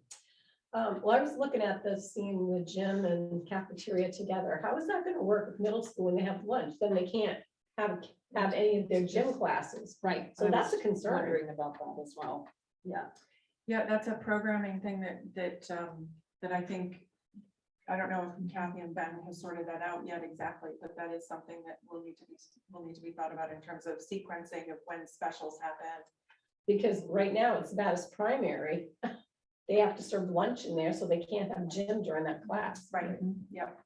Well, I was looking at this, seeing the gym and cafeteria together. How is that gonna work with middle school when they have lunch? Then they can't have any of their gym classes.
Right.
So
I
that's a
was
concern.
Wondering about that as well. Yeah.
Yeah, that's a programming thing that I think, I don't know if Kathy and Ben have sorted that out yet exactly, but that is something that will need to be thought about in terms of sequencing of when specials happen.
Because right now it's about as primary. They have to serve lunch in there, so they can't have gym during that class.
Right, yep.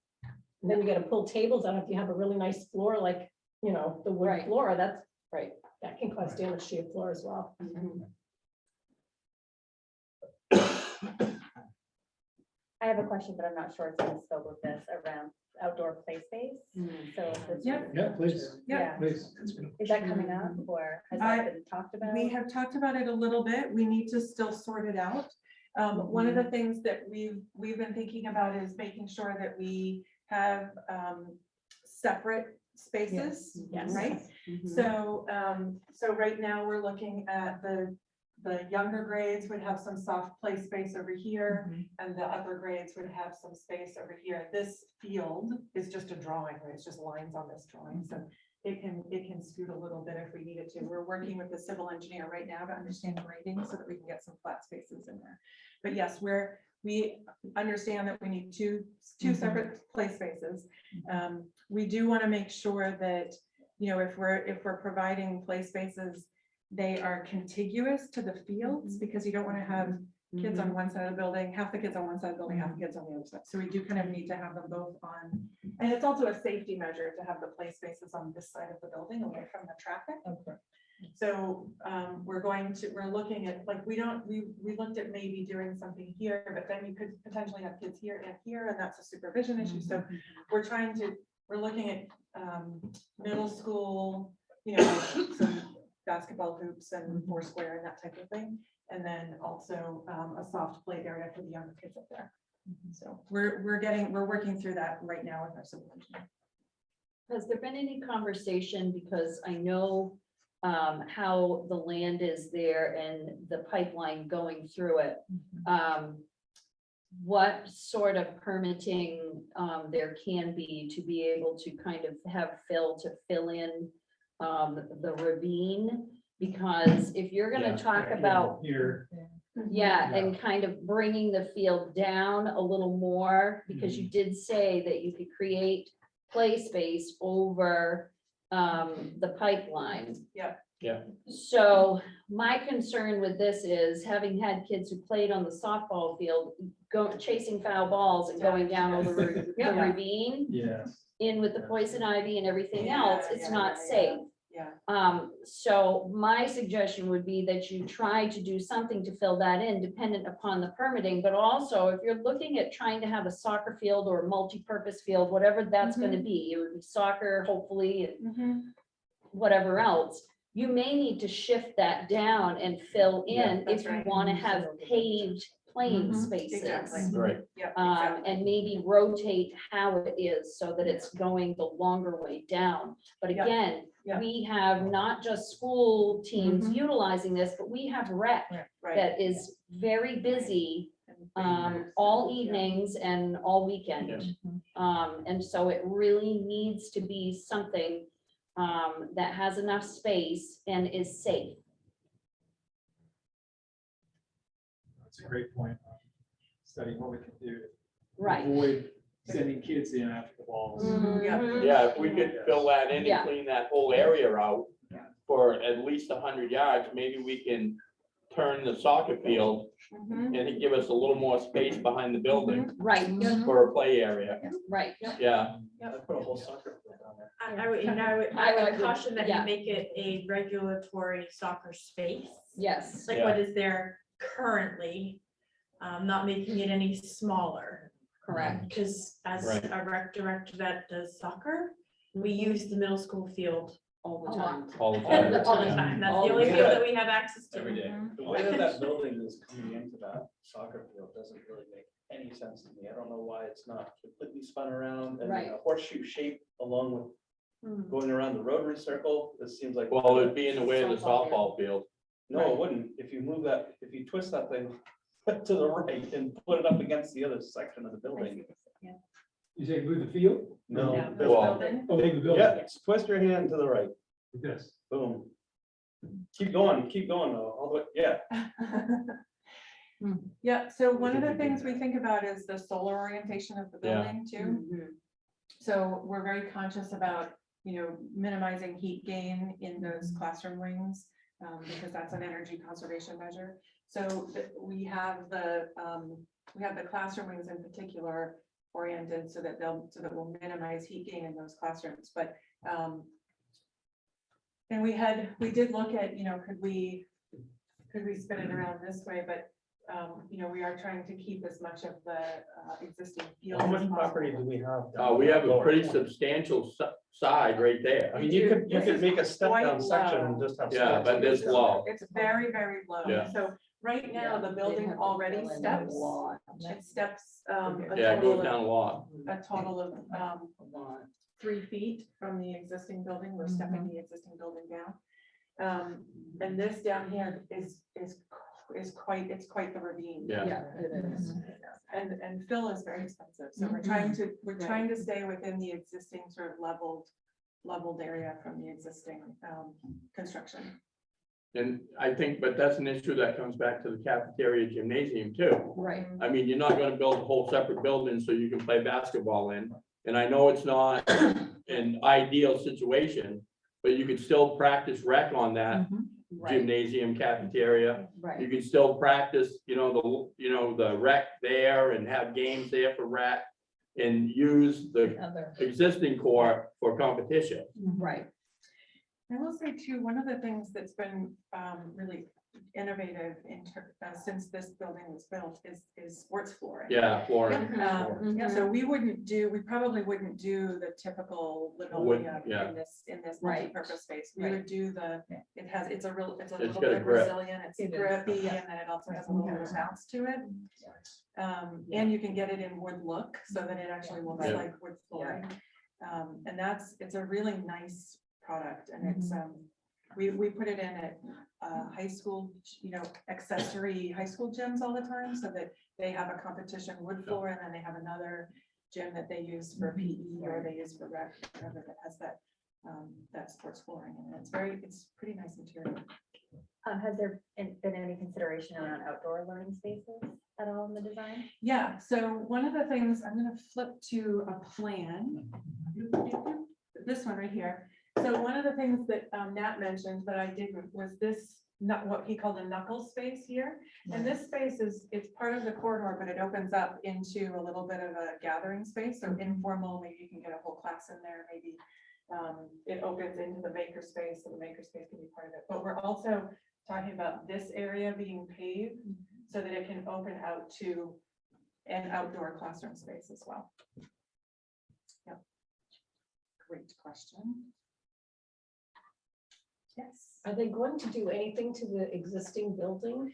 And then you gotta pull tables out if you have a really nice floor, like, you know, the wood
Right.
floor, that's right. That can cause damage to your floor as well.
I have a question, but I'm not sure it's in the scope of this around outdoor play space. So if this
Yeah.
was-
Yeah, please,
Yeah.
please.
Is that coming up or has that been talked about?
We have talked about it a little bit. We need to still sort it out. One of the things that we've been thinking about is making sure that we have separate spaces,
Yes.
right?
Mhm.
So right now we're looking at the younger grades would have some soft play space over here, and the upper grades would have some space over here. This field is just a drawing, right? It's just lines on this drawing, so it can scoot a little bit if we need it to. We're working with the civil engineer right now to understand grading so that we can get some flat spaces in there. But yes, we understand that we need two separate play spaces. We do want to make sure that, you know, if we're providing play spaces, they are contiguous to the fields, because you don't want to have kids on one side of the building, half the kids on one side of the building, half the kids on the other side. So we do kind of need to have them both on. And it's also a safety measure to have the play spaces on this side of the building away from the traffic. So we're looking at, like, we looked at maybe doing something here, but then you could potentially have kids here and here, and that's a supervision issue. So we're looking at middle school, you know, some basketball hoops and foursquare and that type of thing. And then also a soft play area for the younger kids up there. So we're working through that right now with our civil engineer.
Has there been any conversation, because I know how the land is there and the pipeline going through it? What sort of permitting there can be to be able to kind of have fill in the ravine? Because if you're gonna talk about,
Here.
yeah, and kind of bringing the field down a little more, because you did say that you could create play space over the pipeline.
Yeah.
Yeah.
So my concern with this is, having had kids who played on the softball field, chasing foul balls and going down over the
Yeah.
ravine
Yes.
in with the poison ivy and everything
Yeah,
else, it's not safe.
Yeah.
So my suggestion would be that you try to do something to fill that in, dependent upon the permitting, but also if you're looking at trying to have a soccer field or a multi-purpose field, whatever that's gonna be, it would be soccer, hopefully, whatever else, you may need to shift that down and fill in
that's
if you
right.
wanna have paved playing spaces.
Exactly.
right.
Yeah.
And maybe rotate how it is so that it's going the longer way down. But
Yeah.
again,
Yeah.
we have not just school teams utilizing this, but we have rec
Right.
that is very busy all evenings and all weekend. And so it really needs to be something that has enough space and is safe.
That's a great point. Studying what we can do to
Right.
avoid sending kids in after the balls.
Mhm.
Yeah, if we could fill that in
Yeah.
and clean that whole area out for at least 100 yards, maybe we can turn the soccer field and it give us a little more space behind the building
Right,
for a play area.
right.
Yeah,
Put a whole soccer field down there.
I would caution that you make it a regulatory soccer space,
Yes.
like what is there currently, not making it any smaller.
Correct.
Because as
Right.
a rec director that does soccer, we use the middle school field All
A
the
lot.
time.
All the
All
time.
the time. That's
All
the only
the
field
time.
that we have access to.
Every day.
Mhm.
The way that that building is coming into that soccer field doesn't really make any sense to me. I don't know why it's not completely spun around and
Right.
a horseshoe shape along with
Hmm.
going around the rotary circle. It seems like.
Well, it'd be in the way of the
Softball
softball field.
No, it wouldn't. If you move that, if you twist that thing to the right and put it up against the other section of the building.
You say move the field?
No.
Yeah.
this
Well-
building.
Oh, move the building.
Yeah, twist your hand to the right.
Like this.
Boom. Keep going though, all the way, yeah.
Yeah, so one of the things we think about is the solar orientation of the
Yeah.
building too.
Mhm.
So we're very conscious about, minimizing heat gain in those classroom wings, because that's an energy conservation measure. So we have the classroom wings in particular oriented so that we'll minimize heat gain in those classrooms, but, and we did look at, could we spin it around this way, but, we are trying to keep as much of the existing field.
How
as
much
possible.
property do we have? down
We have a
lower?
pretty substantial side right there.
I mean, you could
This is
make a step down
quite
section
low.
and just have.
Yeah,
steps.
but it's low.
It's very, very low.
Yeah.
So right now, the
They'd
building
have to
already
fill in a
steps.
lot.
It steps
Yeah, it
a
goes down a lot.
total of
A lot.
3 feet from the existing building. We're stepping the existing building down. And this down here is quite the ravine.
Yeah.
Yeah, it is.
And fill is very expensive. So we're trying to stay within the existing sort of leveled area from the existing construction.
And I think, but that's an issue that comes back to the cafeteria gymnasium too.
Right.
I mean, you're not gonna build a whole separate building so you can play basketball in. And I know it's not an ideal situation, but you could still practice rec on that
Right,
gymnasium cafeteria.
right.
You can still practice, the rec there and have games there for rec. And use the
Other,
existing court for competition.
right.
I will say too, one of the things that's been really innovative since this building was built is sports flooring.
Yeah, Florida.
So we probably wouldn't do the typical linoleum
yeah.
in this
Right.
multipurpose space. We
Right.
would do it's a little
got
bit
a
of
grip.
resilient, it's
It is,
grippy,
yeah.
and then it also has a little bit of bounce to it. And you can get it in wood look so that it actually looks
Yeah.
like wood flooring. And it's a really nice product, and it's, we put it in at high school, accessory high school gyms all the time, so that they have a competition wood floor, and then they have another gym that they use for PE, or they use for rec, whatever, that has that sports flooring, and it's pretty nice material.
Has there been any consideration around outdoor learning spaces at all in the design?
Yeah, so one of the things, I'm gonna flip to a plan. This one right here. So one of the things that Nat mentioned that I did was this, not what he called a knuckle space here. And this space it's part of the corridor, but it opens up into a little bit of a gathering space, so informal, maybe you can get a whole class in there, maybe. It opens into the maker space, so the maker space can be part of it. But we're also talking about this area being paved so that it can open out to an outdoor classroom space as well. Yep. Great question. Yes.
Are they going to do anything to the existing building?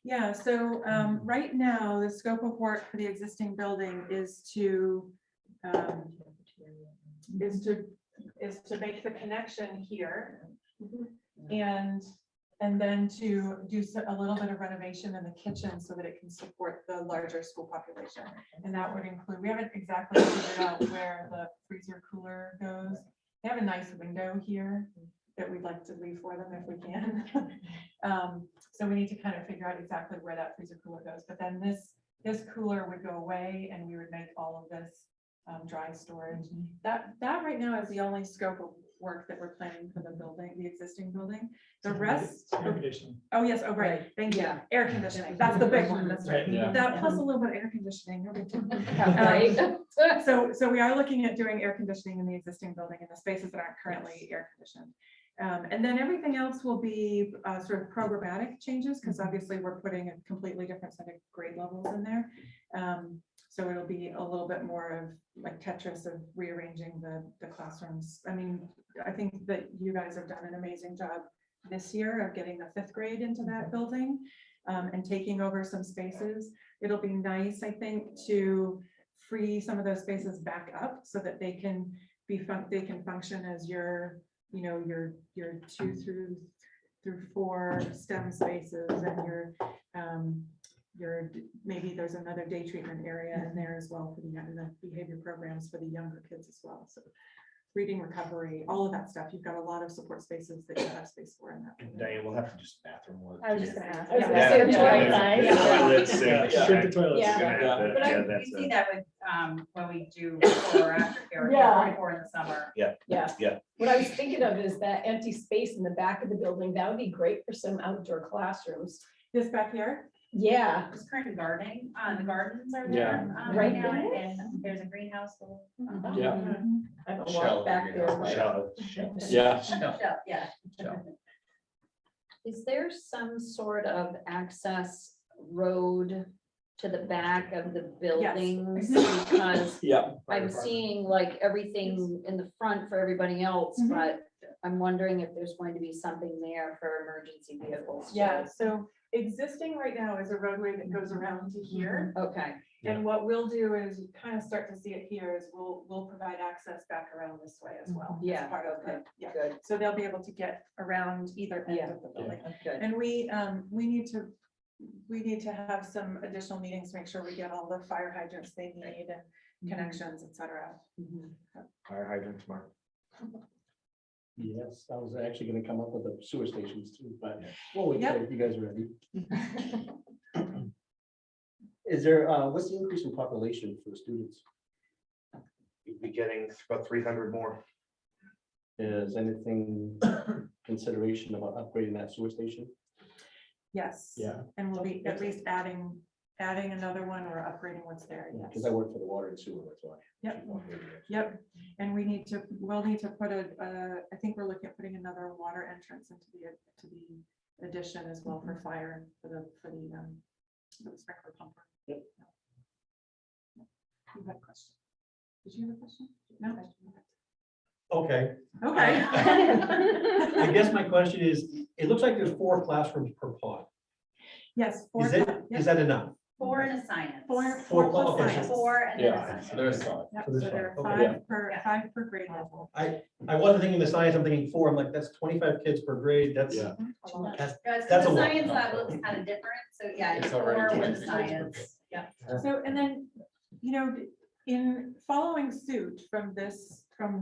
Yeah, so right now, the scope of work for the existing building is to make the connection here. And then to do a little bit of renovation in the kitchen so that it can support the larger school population. And that would include, we haven't exactly figured out where the freezer cooler goes. They have a nice window here that we'd like to leave for them if we can. So we need to kind of figure out exactly where that freezer cooler goes. But then this cooler would go away, and we would make all of this dry storage. That right now is the only scope of work that we're planning for the building, the existing building. The rest,
Air conditioning.
oh yes, oh right, thank you.
Yeah.
Air conditioning, that's the big one, that's right.
Yeah.
That plus a little bit of air conditioning. no big deal.
Right.
So we are looking at doing air conditioning in the existing building in the spaces that aren't currently air conditioned. And then everything else will be sort of programmatic changes, because obviously we're putting a completely different set of grade levels in there. So it'll be a little bit more of like Tetris of rearranging the classrooms. I mean, I think that you guys have done an amazing job this year of getting the 5th grade into that building and taking over some spaces. It'll be nice, I think, to free some of those spaces back up so that they can they can function as your, you know, your 2 through 4 STEM spaces and your maybe there's another day treatment area in there as well for the behavior programs for the younger kids as well. So reading recovery, all of that stuff. You've got a lot of support spaces that you have space for in that.
Diane, we'll have to just bathroom work.
I was just gonna ask.
I was gonna say the toilet size.
Toilets,
Yeah. Shrink the toilets.
Yeah.
But I, we
that's
see that with, when we do before or after care,
Yeah.
before in the summer.
Yeah.
Yeah.
What I was thinking of is that empty space in the back of the building. That would be great for some outdoor classrooms.
This backyard?
Yeah.
There's current gardening, the gardens are
Yeah.
there.
Right
Right now,
there?
and there's a greenhouse.
Yeah.
I haven't walked back there. but-
Yeah.
Yeah.
Is there some sort of access road to the back of the buildings? Because
Yeah.
I'm seeing like everything in the front for everybody else,
Mhm.
but I'm wondering if there's going to be something there for emergency vehicles. too.
Yeah, so existing right now is a roadway that goes around to here.
Okay,
And what we'll do is you kind of start to see it here is we'll provide access back around this way as well. as
Yeah,
part of
okay.
it. Yeah,
good,
so they'll be able to get around either end
Yeah.
of the building.
good.
And we need to have some additional meetings to make sure we get all the fire hydrants they need and connections, et cetera.
Mhm.
Fire hydrants, Mark.
Yes, I was actually gonna come up with the sewer stations too, but
Yeah.
we'll wait
Yep.
till you guys are ready. Is there, what's the increase in population for the students?
You'll be getting about 300 more.
Is anything consideration about upgrading that sewer station?
Yes.
Yeah.
And we'll be at least adding another one or upgrading what's there,
Because
yes.
I work for the water and sewer, that's why.
Yep. Yep, and we'll need to put I think we're looking at putting another water entrance into the addition as well for fire, for the sprinkler pumper.
Yep.
You had a question? Did you have a question? No?
Okay,
Okay.
I guess my question is, it looks like there's 4 classrooms per pod.
Yes.
Is that enough?
4 in a science.
Four plus
okay.
science.
4 and then a
Yeah.
science.
So there's five.
Yep,
So
so
there's
there are
five, okay.
five per grade level.
I wasn't thinking the science, I'm thinking 4, I'm like, that's 25 kids per grade, that's.
Yeah.
A lot.
That's,
No, it's 'cause
That's a
the
lot.
science lab looks kind of different, so yeah, it's
It's already
4 with
20
science. Yeah.
So, and then, you know, in following suit from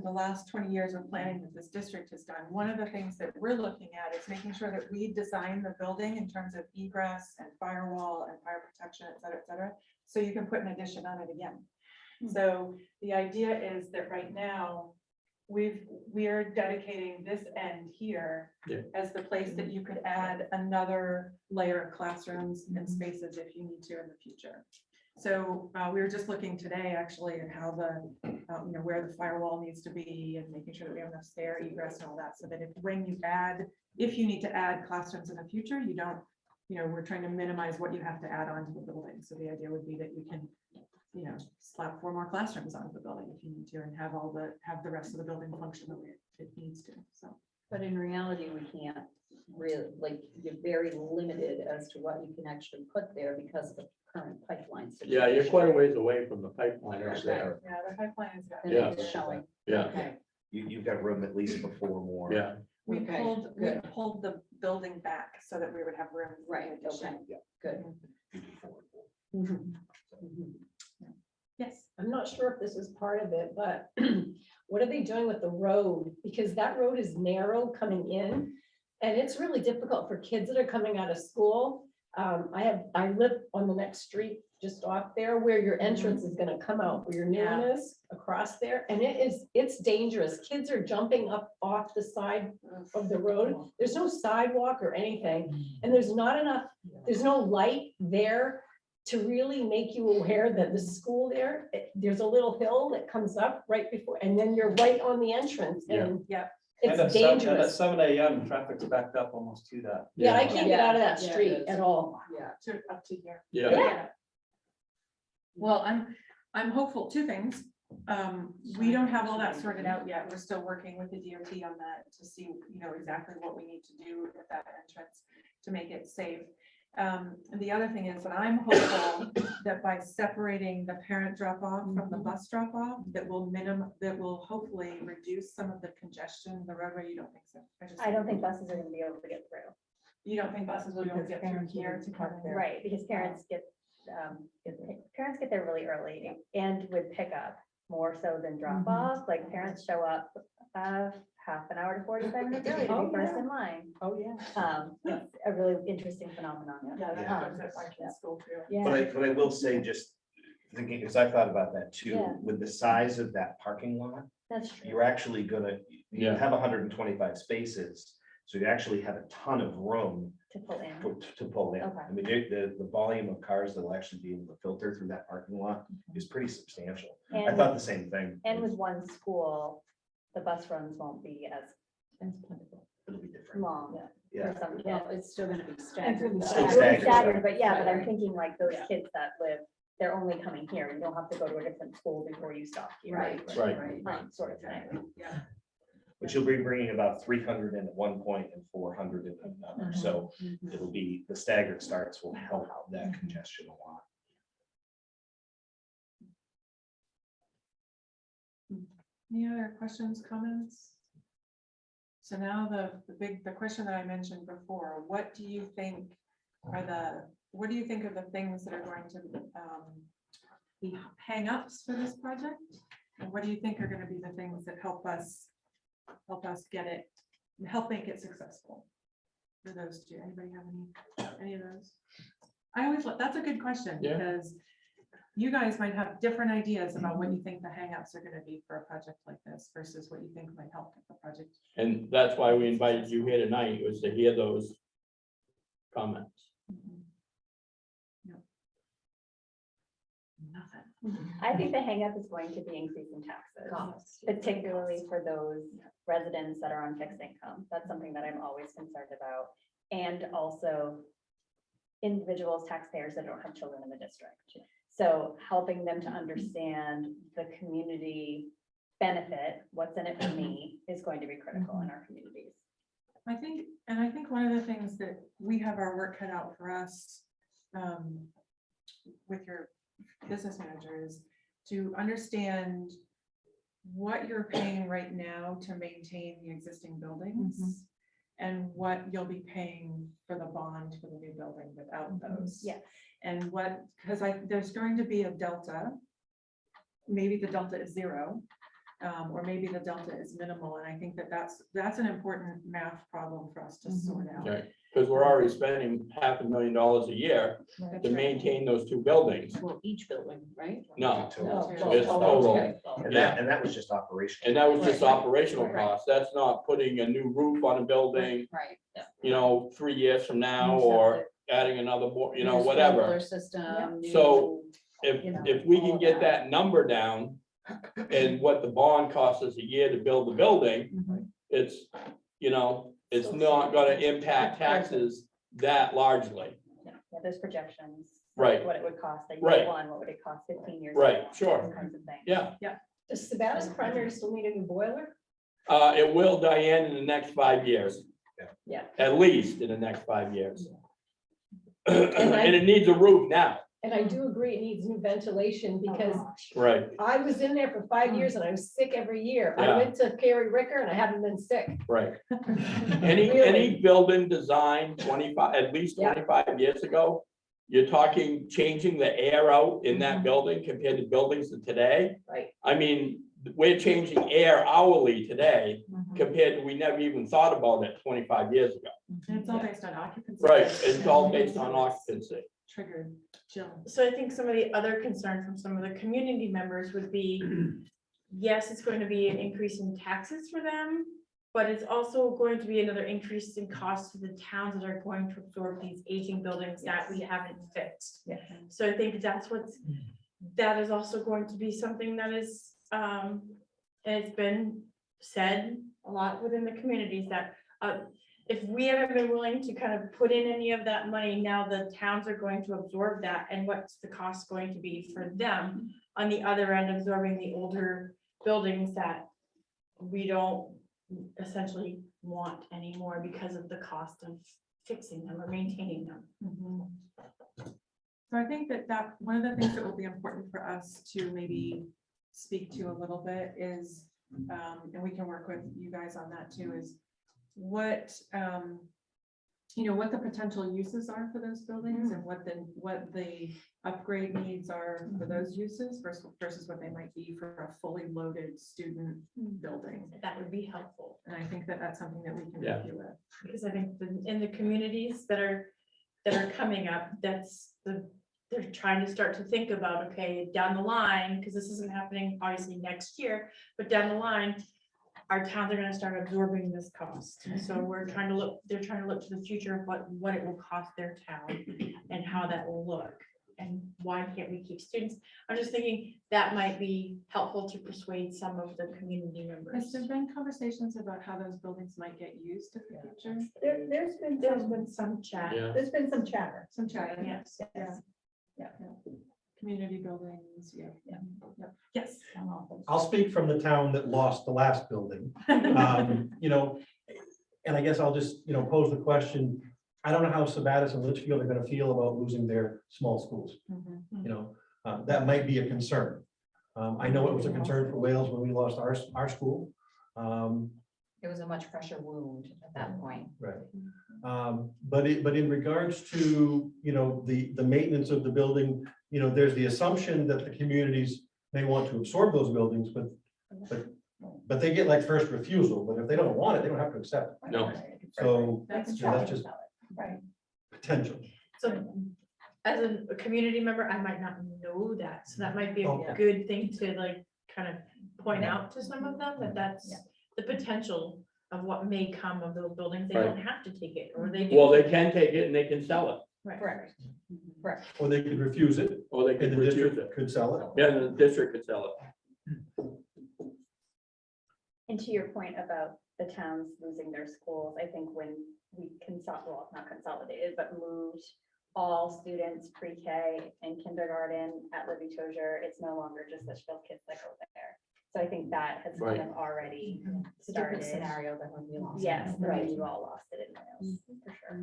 the last 20 years of planning that this district has done, one of the things that we're looking at is making sure that we design the building in terms of egress and firewall and fire protection, et cetera, so you can put an addition on it again. So the idea is that right now, we are dedicating this end here
Yeah.
as the place that you could add another layer of classrooms and spaces if you need to in the future. So we were just looking today actually at how where the firewall needs to be and making sure that we have enough stair egress and all that, so that if you need to add classrooms in the future, you don't, we're trying to minimize what you have to add on to the building. So the idea would be that you can, slap 4 more classrooms onto the building if you need to, and have the rest of the building function the way it needs to, so.
But in reality, we can't really, like, you're very limited as to what you can actually put there because of the current pipeline.
Yeah, you're quite a ways away from the pipeline
Okay.
there.
Yeah, the pipeline is.
And
Yeah.
it's showing.
Yeah,
Okay,
You've got room at least for 4 more.
yeah.
We
Okay,
pulled
good.
the building back so that we would have room. for
Right,
the addition.
okay, good.
Mhm.
Mhm.
Yes.
I'm not sure if this is part of it, but what are they doing with the road? Because that road is narrow coming in. And it's really difficult for kids that are coming out of school. I live on the next street just off there where your entrance is gonna come out, where your new one is across there. And it's dangerous. Kids are jumping up off the side of the road. There's no sidewalk or anything. And there's no light there to really make you aware that the school there's a little hill that comes up right before, and then you're right on the entrance, and
Yep.
And at
it's
7
dangerous.
AM, traffic's backed up almost to that.
Yeah, I can't get out of that
Yeah,
street
it's-
at all.
Yeah.
Up to here.
Yeah.
Yeah.
Well, I'm hopeful, two things. We don't have all that sorted out yet. We're still working with the DOT on that to see, exactly what we need to do at that entrance to make it safe. And the other thing is that I'm hopeful that by separating the parent drop off from the bus drop off, that will hopefully reduce some of the congestion in the roadway. You don't think so?
I don't think buses are gonna be able to get through.
You don't think buses will be able to get through here to come there?
Right, because parents get there really early and with pickup more so than drop off, like parents show up half an hour to 45 minutes early to be first in line.
Oh, yeah.
It's a really interesting phenomenon.
Yeah, that
Yeah.
happens at my kid's school too.
Yeah.
But I will say, just thinking, because I thought about that too,
Yeah.
with the size of that parking lot,
That's true.
you're actually gonna, you
Yeah.
have 125 spaces. So you actually have a ton of room
To pull in.
to pull in.
Okay.
I mean, the volume of cars that will actually be able to filter through that parking lot is pretty substantial. I
And,
thought the same thing.
and with one school, the bus runs won't be as
It'll be different.
long
Yeah.
for some kids.
Well, it's still gonna be staggered. though.
Still
It will be
staggered.
staggered, but yeah, but I'm
Right.
thinking like those kids that live, they're only coming here. You don't have to go to a different school before you stop here.
Right.
Sort of thing.
But you'll be bringing about 300 in at one point and 400 in another. So
Mhm.
it'll be, the staggered starts will help that congestion a lot.
Any other questions, comments? So now the question that I mentioned before, what do you think are what do you think are the things that are going to be hang-ups for this project? And what do you think are gonna be the things that help us get it, help make it successful? For those two, anybody have any of those? I always, that's a good question,
Yeah.
because you guys might have different ideas about what you think the hangups are gonna be for a project like this versus what you think might help get the project.
And that's why we invited you here tonight, was to hear those comments.
Yep. Nothing.
I think the hangup is going to be increasing taxes, particularly for those residents that are on fixed income. That's something that I'm always concerned about. And also individuals, taxpayers that don't have children in the district. So helping them to understand the community benefit, what's in it for me, is going to be critical in our communities.
I think one of the things that we have our work cut out for us with your business manager is to understand what you're paying right now to maintain the existing buildings and what you'll be paying for the bond for the new building without those.
Yes.
And because there's going to be a delta. Maybe the delta is zero, or maybe the delta is minimal. And I think that's an important math problem for us to sort out.
Right, because we're already spending $500,000 a year
That's
to
right.
maintain those two buildings.
Well, each building, right?
No,
No.
it's total.
And that was just operational.
And that was just
Right.
operational
Right.
costs. That's not putting a new roof on a building,
Right.
3 years from now,
New
or
septic.
adding another more,
New
whatever.
sprinkler System.
So,
new,
If we
all
can
of
get
that.
that number down and what the bond costs us a year to build the building, it's, it's not gonna impact taxes that largely.
Yeah, there's projections.
Right.
What it would cost, like
Right.
year one, what would it cost 15 years?
Right,
ago,
sure.
those kinds of things.
Yeah,
Does Sabatis primary still need a new boiler?
it will, Diane, in the next 5 years.
Yeah.
At least in the next 5 years. And it needs a roof now,
And I do agree it needs new ventilation because
right,
I was in there for 5 years and I was sick every year. I
Yeah.
went to Perry Ricker and I haven't been sick.
right. Any building designed 25, at least
Yeah.
25 years ago, you're talking changing the air out in that building compared to buildings of today.
Right.
I mean, we're changing air hourly today compared to, we never even thought about it 25 years ago.
And it's all based on occupancy.
Right, it's all based on occupancy.
Triggered, Jill.
So I think some of the other concern from some of the community members would be, yes, it's going to be an increase in taxes for them, but it's also going to be another increase in costs to the towns that are going to absorb these aging buildings that we haven't fixed.
Yeah.
So I think that is also going to be something that is, and it's been said a lot within the communities that if we haven't been willing to kind of put in any of that money, now the towns are going to absorb that, and what's the cost going to be for them on the other end, absorbing the older buildings that we don't essentially want anymore because of the cost of fixing them or maintaining them.
So I think that one of the things that will be important for us to maybe speak to a little bit is, and we can work with you guys on that too, is what, what the potential uses are for those buildings and what the upgrade needs are for those uses versus what they might be for a fully loaded student building.
That would be helpful.
And I think that that's something that we can
Yeah.
help you with.
Because I think in the communities that are coming up, they're trying to start to think about, okay, down the line, because this isn't happening obviously next year, but down the line, our towns are gonna start absorbing this cost. And so they're trying to look to the future of what it will cost their town and how that will look. And why can't we keep students? I'm just thinking that might be helpful to persuade some of the community
Has
members.
there been conversations about how those buildings might get used in the future?
There's been
Some chat.
Yeah.
there's been some chatter.
Some chat,
Yes.
community buildings, yes.
I'll speak from the town that lost the last building. And I guess I'll just, pose the question. I don't know how Sabattis and Litchfield are gonna feel about losing their small schools. That might be a concern. I know it was a concern for Wales when we lost our school.
It was a much fresher wound at that point.
Right. But in regards to, the maintenance of the building, there's the assumption that the communities may want to absorb those buildings, but they get like first refusal, but if they don't want it, they don't have to accept it.
No.
So
That's
that's just
Right.
potential.
So as a community member, I might not know that, so that might be a
Okay.
good thing to like kind of point out to some of them, that that's the potential of what may come of those buildings. They don't have to take it, or they do.
Well, they can take it and they can sell it,
Right.
Correct. Correct.
Or they could refuse it,
or they
and
can
the
refuse
district
it.
could sell it.
Yeah, the district could sell it.
And to your point about the towns losing their schools, I think when we not consolidated, but moved all students pre-K and kindergarten at Libby Tozier, it's no longer just Litchfield kids that go there. So I think that has kind of already
It's a different
started.
scenario than when we lost.
Yes,
it.
right, you all lost it in Wales, for sure.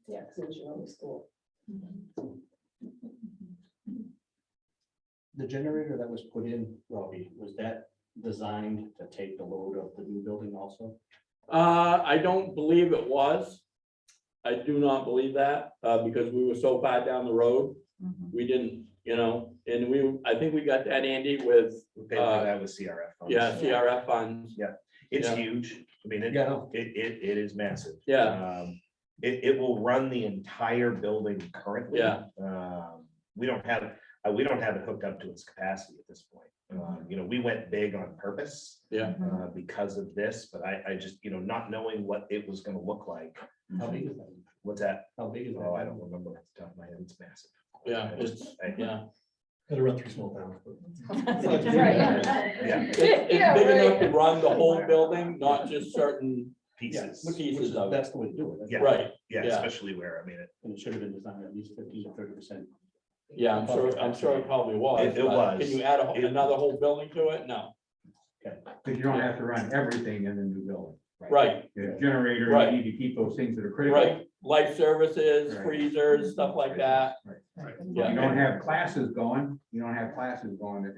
Yeah, because it was your own school.
The generator that was put in, Robbie, was that designed to take the load of the new building also?
I don't believe it was. I do not believe that, because we were so far down the road. We didn't, and I think we got that, Andy, with,
We paid for that with CRF funds.
CRF funds.
It's
Yeah.
huge. I mean, it is massive.
Yeah.
It will run the entire building currently.
Yeah.
We don't have it hooked up to its capacity at this point. We went big on purpose.
Yeah.
Because of this, but I just, not knowing what it was gonna look like.
How big is that?
What's that?
How big is that?
Oh, I don't remember off the top of my head. It's massive.
Yeah,
Yeah.
Gotta run through small towns.
Yeah.
It's big enough to run the whole building, not just certain
Pieces.
pieces of it.
That's the way to do it.
Yeah.
Right,
Yeah,
yeah.
especially where,
And it should have been designed at least 15 to 30%.
Yeah, I'm sure it probably was.
It
but
was.
Can you add another whole building to it? No.
Because you don't have to run everything in the new building.
Right,
The generator,
Right.
you need to keep those things that are critical.
right. Life services,
Right.
freezers, stuff like that.
You don't have classes going, if you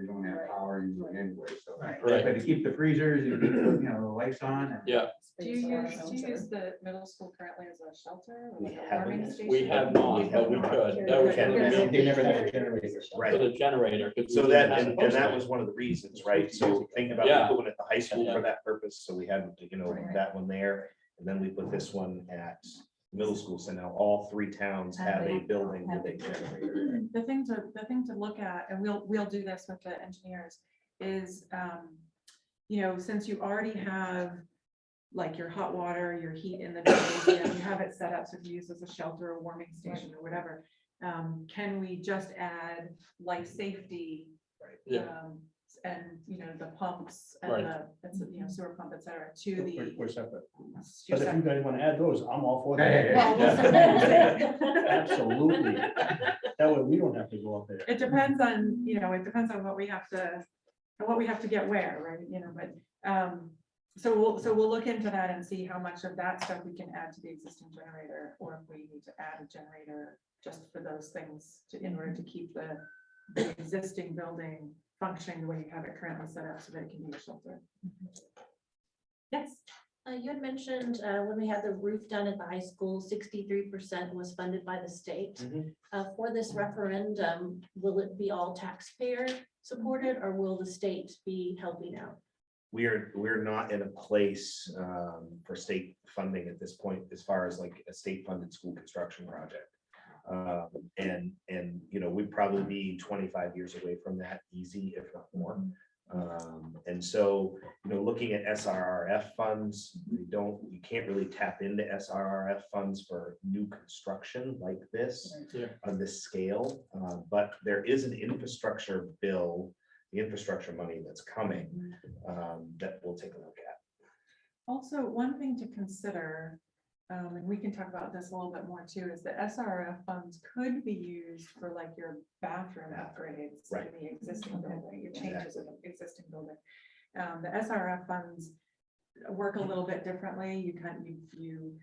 don't have power usually anyway, so.
Right.
But to keep the freezers, you keep, the lights on. and-
Yeah,
Do you use the middle school currently as a shelter or like a
haven't.
warming station?
we have not, but we could. That was
Can.
gonna be
They never had a generator.
for
Right.
the generator. 'cause
So
we
that,
didn't have
and
a post
that
line.
was one of the reasons, right? So think about
Yeah.
doing it at the high school
Yeah.
for that purpose. So we had, that one there. And then we put this one at middle school. So now all three towns have a building with a generator.
The thing to look at, and we'll do this with the engineers, is, since you already have like your hot water, your heat in the building, you have it set up so if you use as a shelter or warming station or whatever. Can we just add life safety
Yeah.
and, you know, the pumps and
Right.
you know, sewer pump, et cetera, to the.
We're separate.
you're
But if you
separate.
guys want to add those, I'm all for
Well, we'll
that.
see.
Absolutely. That way we don't have to go up there.
It depends on, you know, it depends on what we have to get where, right, you know, but, so we'll look into that and see how much of that stuff we can add to the existing generator, or if we need to add a generator just for those things in order to keep the existing building functioning the way you have it currently set up, so that it can be a shelter. Yes.
You had mentioned when we had the roof done at the high school, 63% was funded by the state. For this referendum, will it be all taxpayer supported, or will the state be helping out?
We're not in a place for state funding at this point, as far as like a state funded school construction project. And you know, we'd probably be 25 years away from that, easy, if not more. And so, you know, looking at SRRF funds, you can't really tap into SRRF funds for new construction like this on this scale. But there is an infrastructure bill, the infrastructure money that's coming, that we'll take a look at.
Also, one thing to consider, and we can talk about this a little bit more too, is the SRF funds could be used for like your bathroom upgrades in the existing building, your changes in the existing building. The SRF funds work a little bit differently. You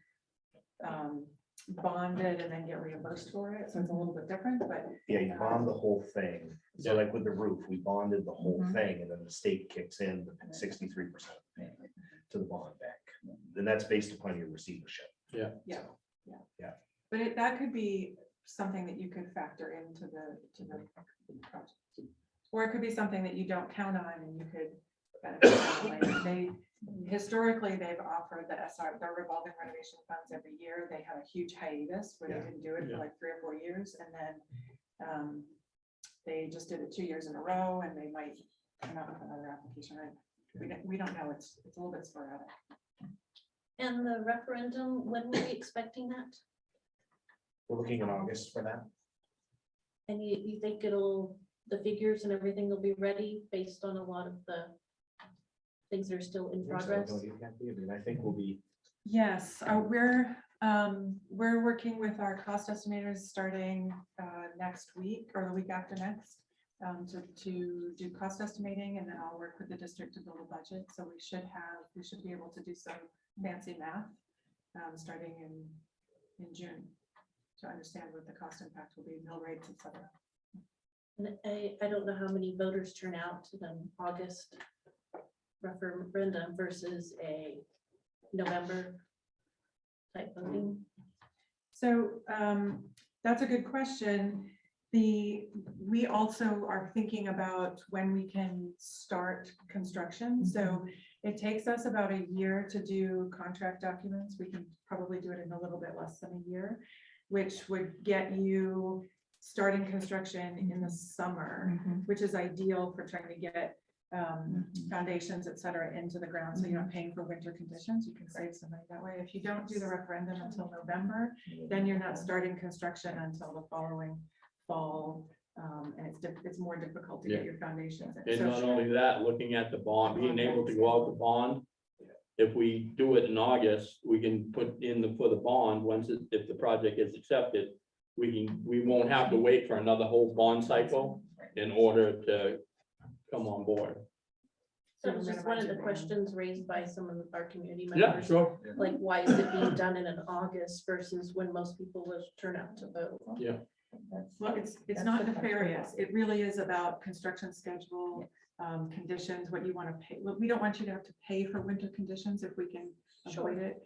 bond it and then get reimbursed for it, so it's a little bit different, but.
Yeah, you bond the whole thing. So like with the roof, we bonded the whole thing, and then the state kicks in 63% to the bond bank. And that's based upon your receivership.
Yeah. But that could be something that you could factor into the project. Or it could be something that you don't count on and you could benefit from later. Historically, they've offered the revolving renovation funds every year. They had a huge hiatus where they didn't do it for like 3 or 4 years, and then they just did it 2 years in a row, and they might come out with another application. We don't know. It's a little bit sporadic.
And the referendum, when were we expecting that?
We're looking in August for that.
And you think the figures and everything will be ready based on a lot of the things that are still in progress?
I think we'll be.
Yes, we're working with our cost estimators starting next week or the week after next to do cost estimating, and then I'll work with the district to build a budget. So we should be able to do some fancy math starting in June to understand what the cost impact will be, mill rates, et cetera.
And I don't know how many voters turn out to the August referendum versus a November type voting.
So that's a good question. We also are thinking about when we can start construction. So it takes us about a year to do contract documents. We can probably do it in a little bit less than a year, which would get you starting construction in the summer, which is ideal for trying to get foundations, et cetera, into the ground. So you're not paying for winter conditions. You can save some money that way. If you don't do the referendum until November, then you're not starting construction until the following fall. And it's more difficult to get your foundations.
And
So-
not only that, looking at the bond, being able to go out the bond. If we do it in August, we can put in for the bond, if the project is accepted, we won't have to wait for another whole bond cycle in order to come on board.
That was just one of the questions raised by some of our community
Yeah,
members.
sure.
Like, why is it being done in an August versus when most people will turn out to vote?
Yeah.
Well, it's not nefarious. It really is about construction schedule, conditions, what you want to pay. Look, we don't want you to have to pay for winter conditions if we can avoid it.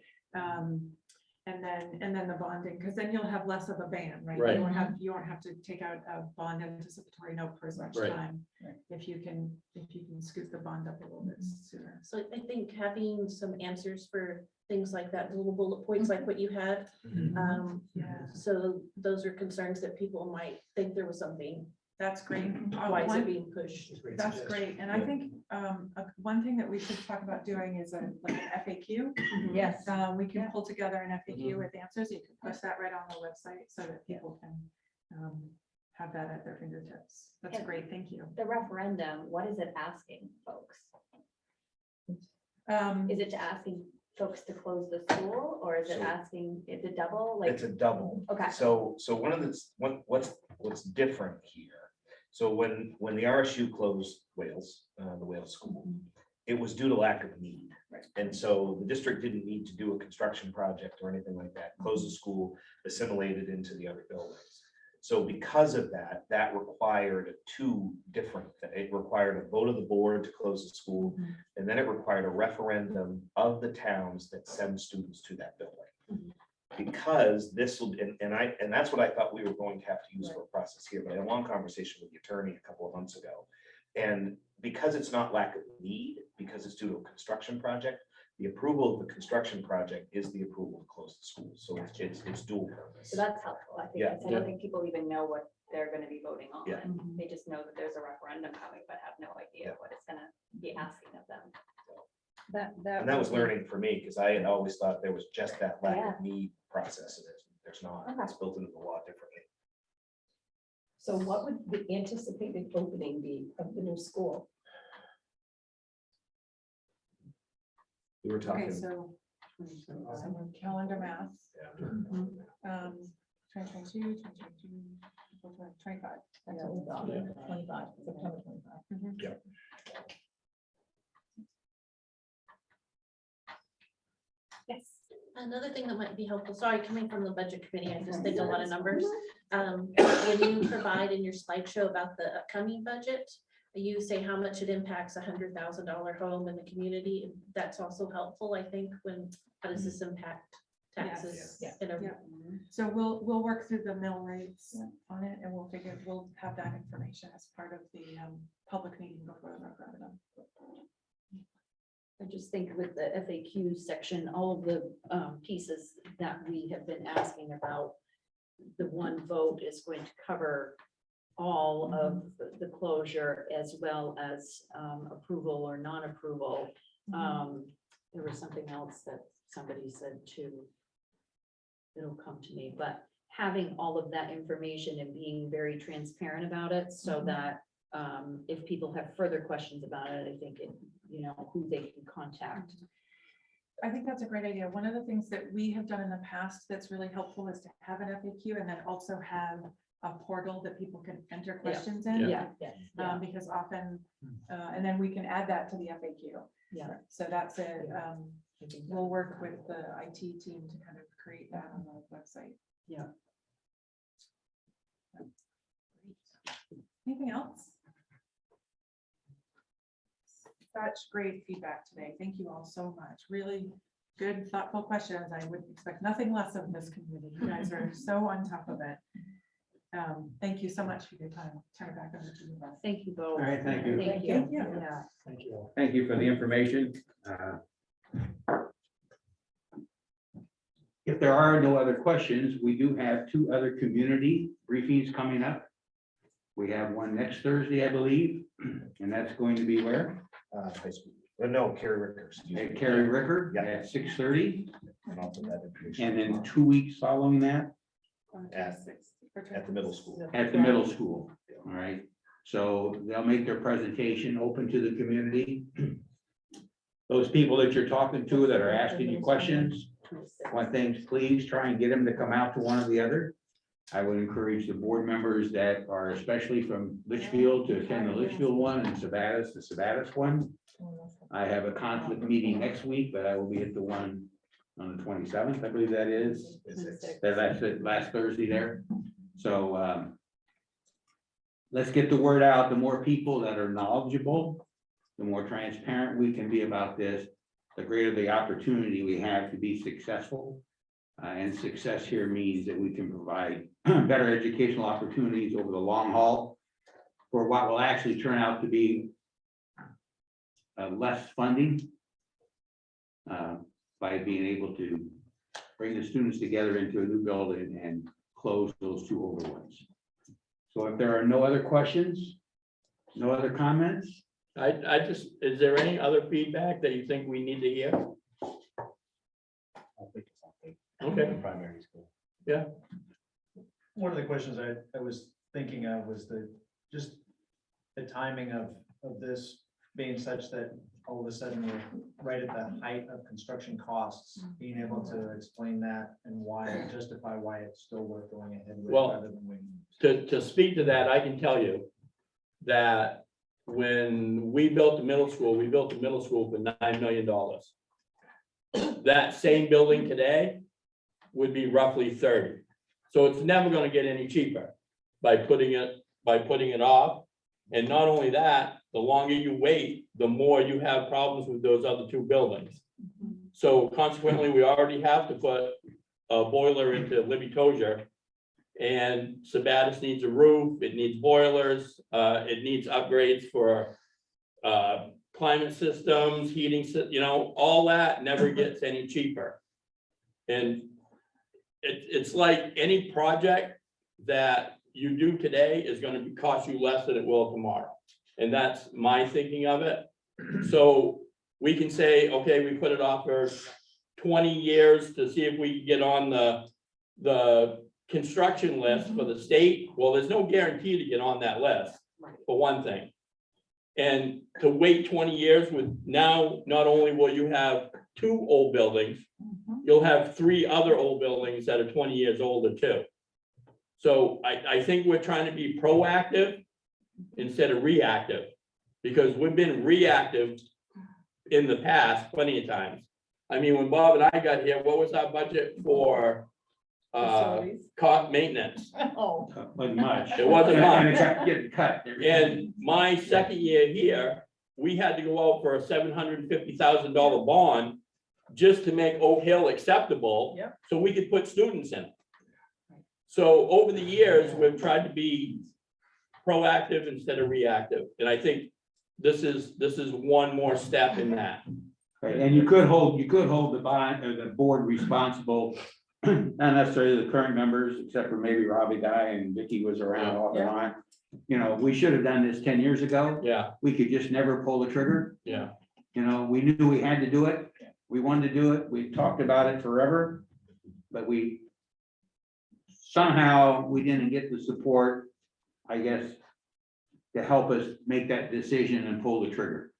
And then the bonding, because then you'll have less of a ban, right?
Right.
You won't have to take out a bond anticipatory note for as much
Right.
time. If you can scoot the bond up a little bit sooner.
So I think having some answers for things like that, little bullet points like what you had.
Yeah,
So those are concerns that people might think there was something.
that's great.
Why is it being pushed?
That's great. And I think one thing that we should talk about doing is like an FAQ.
Yes.
We can pull together an FAQ with answers. You can post that right on the website so that people can have that at their fingertips. That's
And-
great, thank you.
The referendum, what is it asking folks?
Um,
Is it to asking folks to close the school, or is it
So-
asking, is it double, like?
It's a double.
Okay.
So one of the, what's different here. So when the RSU closed Wales, the Wales school, it was due to lack of need.
Right.
And so the district didn't need to do a construction project or anything like that, close the school, assimilate it into the other buildings. So because of that, that required two different, it required a vote of the board to close the school. And then it required a referendum of the towns that send students to that building. Because this will, and that's what I thought we were going to have to use for a process here, but I had a long conversation with the attorney a couple of months ago. And because it's not lack of need, because it's due to a construction project, the approval of the construction project is the approval to close the school. So it's dual purpose.
So that's helpful, I think.
Yeah.
I don't think people even know what they're gonna be voting on.
Yeah.
They just know that there's a referendum coming, but have no idea what it's gonna be asking of them.
And that was learning for me, because I had always thought there was just that lack
Yeah.
of need process, and there's not.
Okay.
It's built into the law differently.
So what would the anticipated opening be of the new school?
We were
okay,
talking.
so calendar math.
Yeah.
2022, 2022, 25.
That's what we thought, 25, September 25.
Yeah.
Yes. Another thing that might be helpful, sorry, coming from the budget committee, I just did a lot of numbers. When you provide in your slideshow about the upcoming budget, you say how much it impacts $100,000 home in the community. That's also helpful, I think, when, how does this impact taxes?
Yes.
in a-
Yeah. So we'll work through the mill rates on it, and we'll have that information as part of the public meeting before the referendum.
I just think with the FAQ section, all of the pieces that we have been asking about, the one vote is going to cover all of the closure as well as approval or non-approval. There was something else that somebody said too. It'll come to me, but having all of that information and being very transparent about it so that if people have further questions about it, I think, who they can contact.
I think that's a great idea. One of the things that we have done in the past that's really helpful is to have an FAQ and then also have a portal that people can enter questions in.
Yeah.
Because often, and then we can add that to the FAQ.
Yeah.
So that's it. We'll work with the IT team to kind of create that on the website.
Yeah.
Anything else? Such great feedback today. Thank you all so much. Really good, thoughtful questions. I would expect nothing less of this community. You guys are so on top of it. Thank you so much for your time. Turn it back over to you. Beth.
Thank you both.
All right, thank you.
Thank you.
Thank you.
Yeah.
Thank you.
Thank you for the information. If there are no other questions, we do have two other community briefings coming up. We have one next Thursday, I believe, and that's going to be where?
High school. No, Carrie Ricker. excuse me.
At Carrie Ricker
Yeah.
at 6:30,
And I'll put that information
and then 2 weeks following that
at the middle school.
at the middle school. All right, so they'll make their presentation open to the community. Those people that you're talking to that are asking you questions, one thing, please try and get them to come out to one or the other. I would encourage the board members that are especially from Litchfield to attend the Litchfield one and Sabattis, the Sabattis one. I have a conflict meeting next week, but I will be at the one on the 27th, I believe that is. That's it, last Thursday there. So let's get the word out. The more people that are knowledgeable, the more transparent we can be about this, the greater the opportunity we have to be successful. And success here means that we can provide better educational opportunities over the long haul for what will actually turn out to be less funding by being able to bring the students together into a new building and close those two older ones. So if there are no other questions, no other comments,
I just, is there any other feedback that you think we need to hear?
I'll think of something.
Okay.
Primary school.
One of the questions I was
thinking of was just the timing of this being such that all of a sudden we're right at the height of construction costs, being able to explain that and justify why it's still worth going ahead with
Well,
rather than waiting.
To speak to that, I can tell you that when we built the middle school for $9 million. That same building today would be roughly 30. So it's never gonna get any cheaper by putting it off. And not only that, the longer you wait, the more you have problems with those other two buildings. So consequently, we already have to put a boiler into Libby Tozier. And Sabatis needs a roof, it needs boilers, it needs upgrades for climate systems, heating, all that never gets any cheaper. And it's like any project that you do today is gonna cost you less than it will tomorrow. And that's my thinking of it. So we can say, okay, we put it off for 20 years to see if we can get on the construction list for the state. Well, there's no guarantee to get on that list, for one thing. And to wait 20 years with now, not only will you have 2 old buildings, you'll have 3 other old buildings that are 20 years older too. So I think we're trying to be proactive instead of reactive, because we've been reactive in the past plenty of times. I mean, when Bob and I got here, what was our budget for maintenance?
Oh. Wasn't much.
It wasn't much.
And it kept getting cut.
And my second year here, we had to go out for a $750,000 bond just to make Oak Hill acceptable, so we could put students in it. So over the years, we've tried to be proactive instead of reactive, and I think this is one more step in that.
Right, and you could hold the bond or the board responsible, not necessarily the current members, except for maybe Robbie Guy and Vicky was around off and on. You know, we should have done this 10 years ago.
Yeah,
We could just never pull the trigger.
yeah,
You know, we knew we had to do it. We wanted to do it. We talked about it forever. But somehow we didn't get the support, I guess, to help us make that decision and pull the trigger.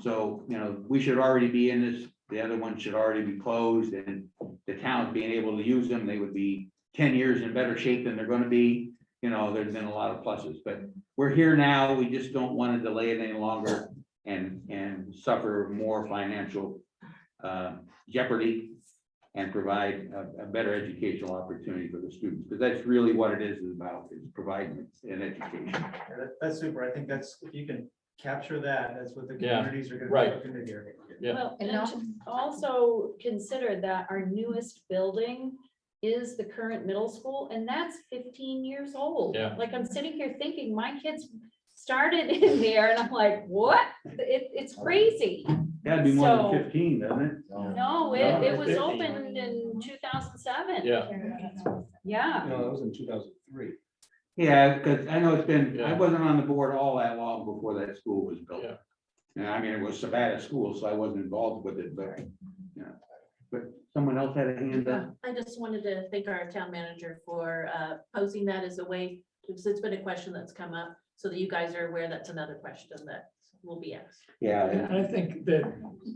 So, you know, we should already be in this, the other one should already be closed, and the town being able to use them, they would be 10 years in better shape than they're gonna be. You know, there's been a lot of pluses, but we're here now. We just don't want to delay it any longer and suffer more financial jeopardy and provide a better educational opportunity for the students, because that's really what it is about, is providing an education.
That's super. I think that's, if you can capture that, that's what the
Yeah,
communities are gonna
right.
be looking to hear.
yeah.
Well,
And
and
now-
to also consider that our newest building is the current middle school, and that's 15 years old.
Yeah.
Like, I'm sitting here thinking, my kids started in there, and I'm like, what? It's crazy.
That'd be more
So-
than 15, doesn't it?
No, it was
15.
opened in 2007.
Yeah,
Yeah.
No, that was in 2003.
Yeah, because I know it's been, I
Yeah.
wasn't on the board all that long before that school was built.
Yeah.
And I mean, it was Sabatis school, so I wasn't involved with it, but, but someone else had a hand up.
I just wanted to thank our town manager for posing that as a way, because it's been a question that's come up, so that you guys are aware that's another question that will be asked.
Yeah,
And I think that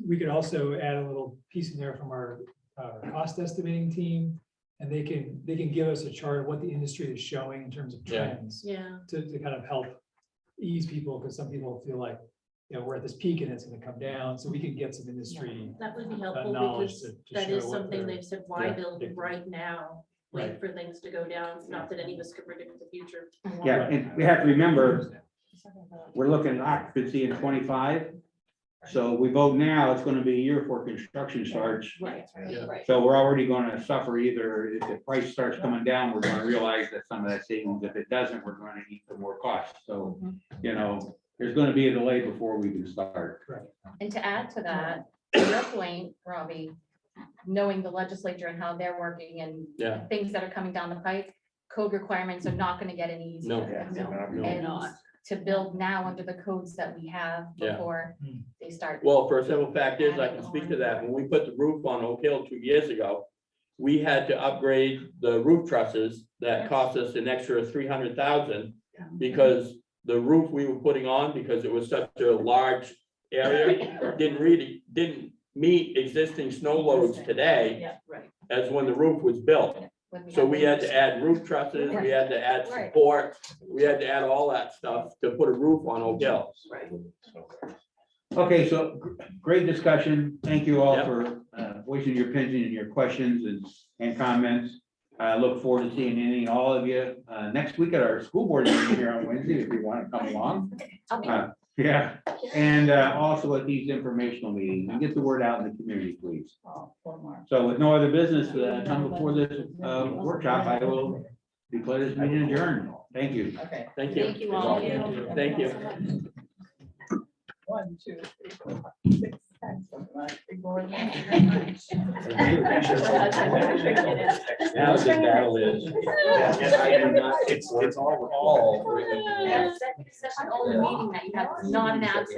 we could also add a little piece in there from our cost estimating team. And they can give us a chart of what the industry is showing in terms of
Yeah.
trends
Yeah,
to kind of help ease people, because some people feel like, you know, we're at this peak and it's gonna come down, so we can get some industry
that would be helpful,
knowledge
because
to
that
show
is
what
something
they're-
they've said, why
yeah,
build
predicting.
right now? Wait
Right.
for things to go down, not that any of us could predict the future.
yeah, and we have to remember, we're looking at occupancy in 25. So we vote now, it's gonna be a year for construction starts.
Right,
Yeah.
right.
So we're already gonna suffer either, if the price starts coming down, we're gonna realize that some of that savings, if it doesn't, we're gonna eat some more costs. So, you know, there's gonna be a delay before we can start.
And to add to that, to your point, Robbie, knowing the legislature and how they're working and
Yeah.
things that are coming down the pipe, code requirements are not gonna get any easier.
No.
And to build now under the codes that we have
Yeah.
before they start.
Well, for a simple fact is, I can speak to that. When we put the roof on Oak Hill 2 years ago, we had to upgrade the roof trusses that cost us an extra $300,000 because the roof we were putting on, because it was such a large area, didn't meet existing snow loads today
Yeah, right.
as when the roof was built. So we had to add roof trusses, we had to add support, we had to add all that stuff to put a roof on Oak Hill.
Right.
Okay, so great discussion. Thank you all
Yep.
for voicing your opinion and your questions and comments. I look forward to seeing any and all of you next week at our school board meeting here on Wednesday, if you want to come along. Yeah, and also at these informational meetings, and get the word out in the community, please. So with no other business come before this workshop, I will declare this meeting adjourned. Thank you.
Okay.
Thank you.
Thank you all.
Thank you.
1, 2, 3, 4, 5, 6, 7, 8, 9, 10.
Now the battle is.
It's all.
Only meeting that you have is not an absence.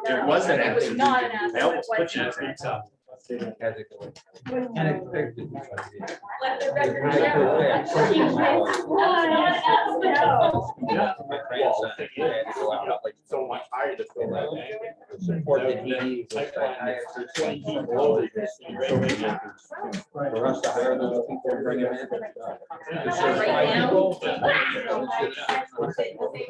It wasn't.
It was not an absence.
I almost put you in a mix up.
Let the record show.
So much higher to fill that bank. Support that he needs.
For us to hire those people and bring them in.
Right now.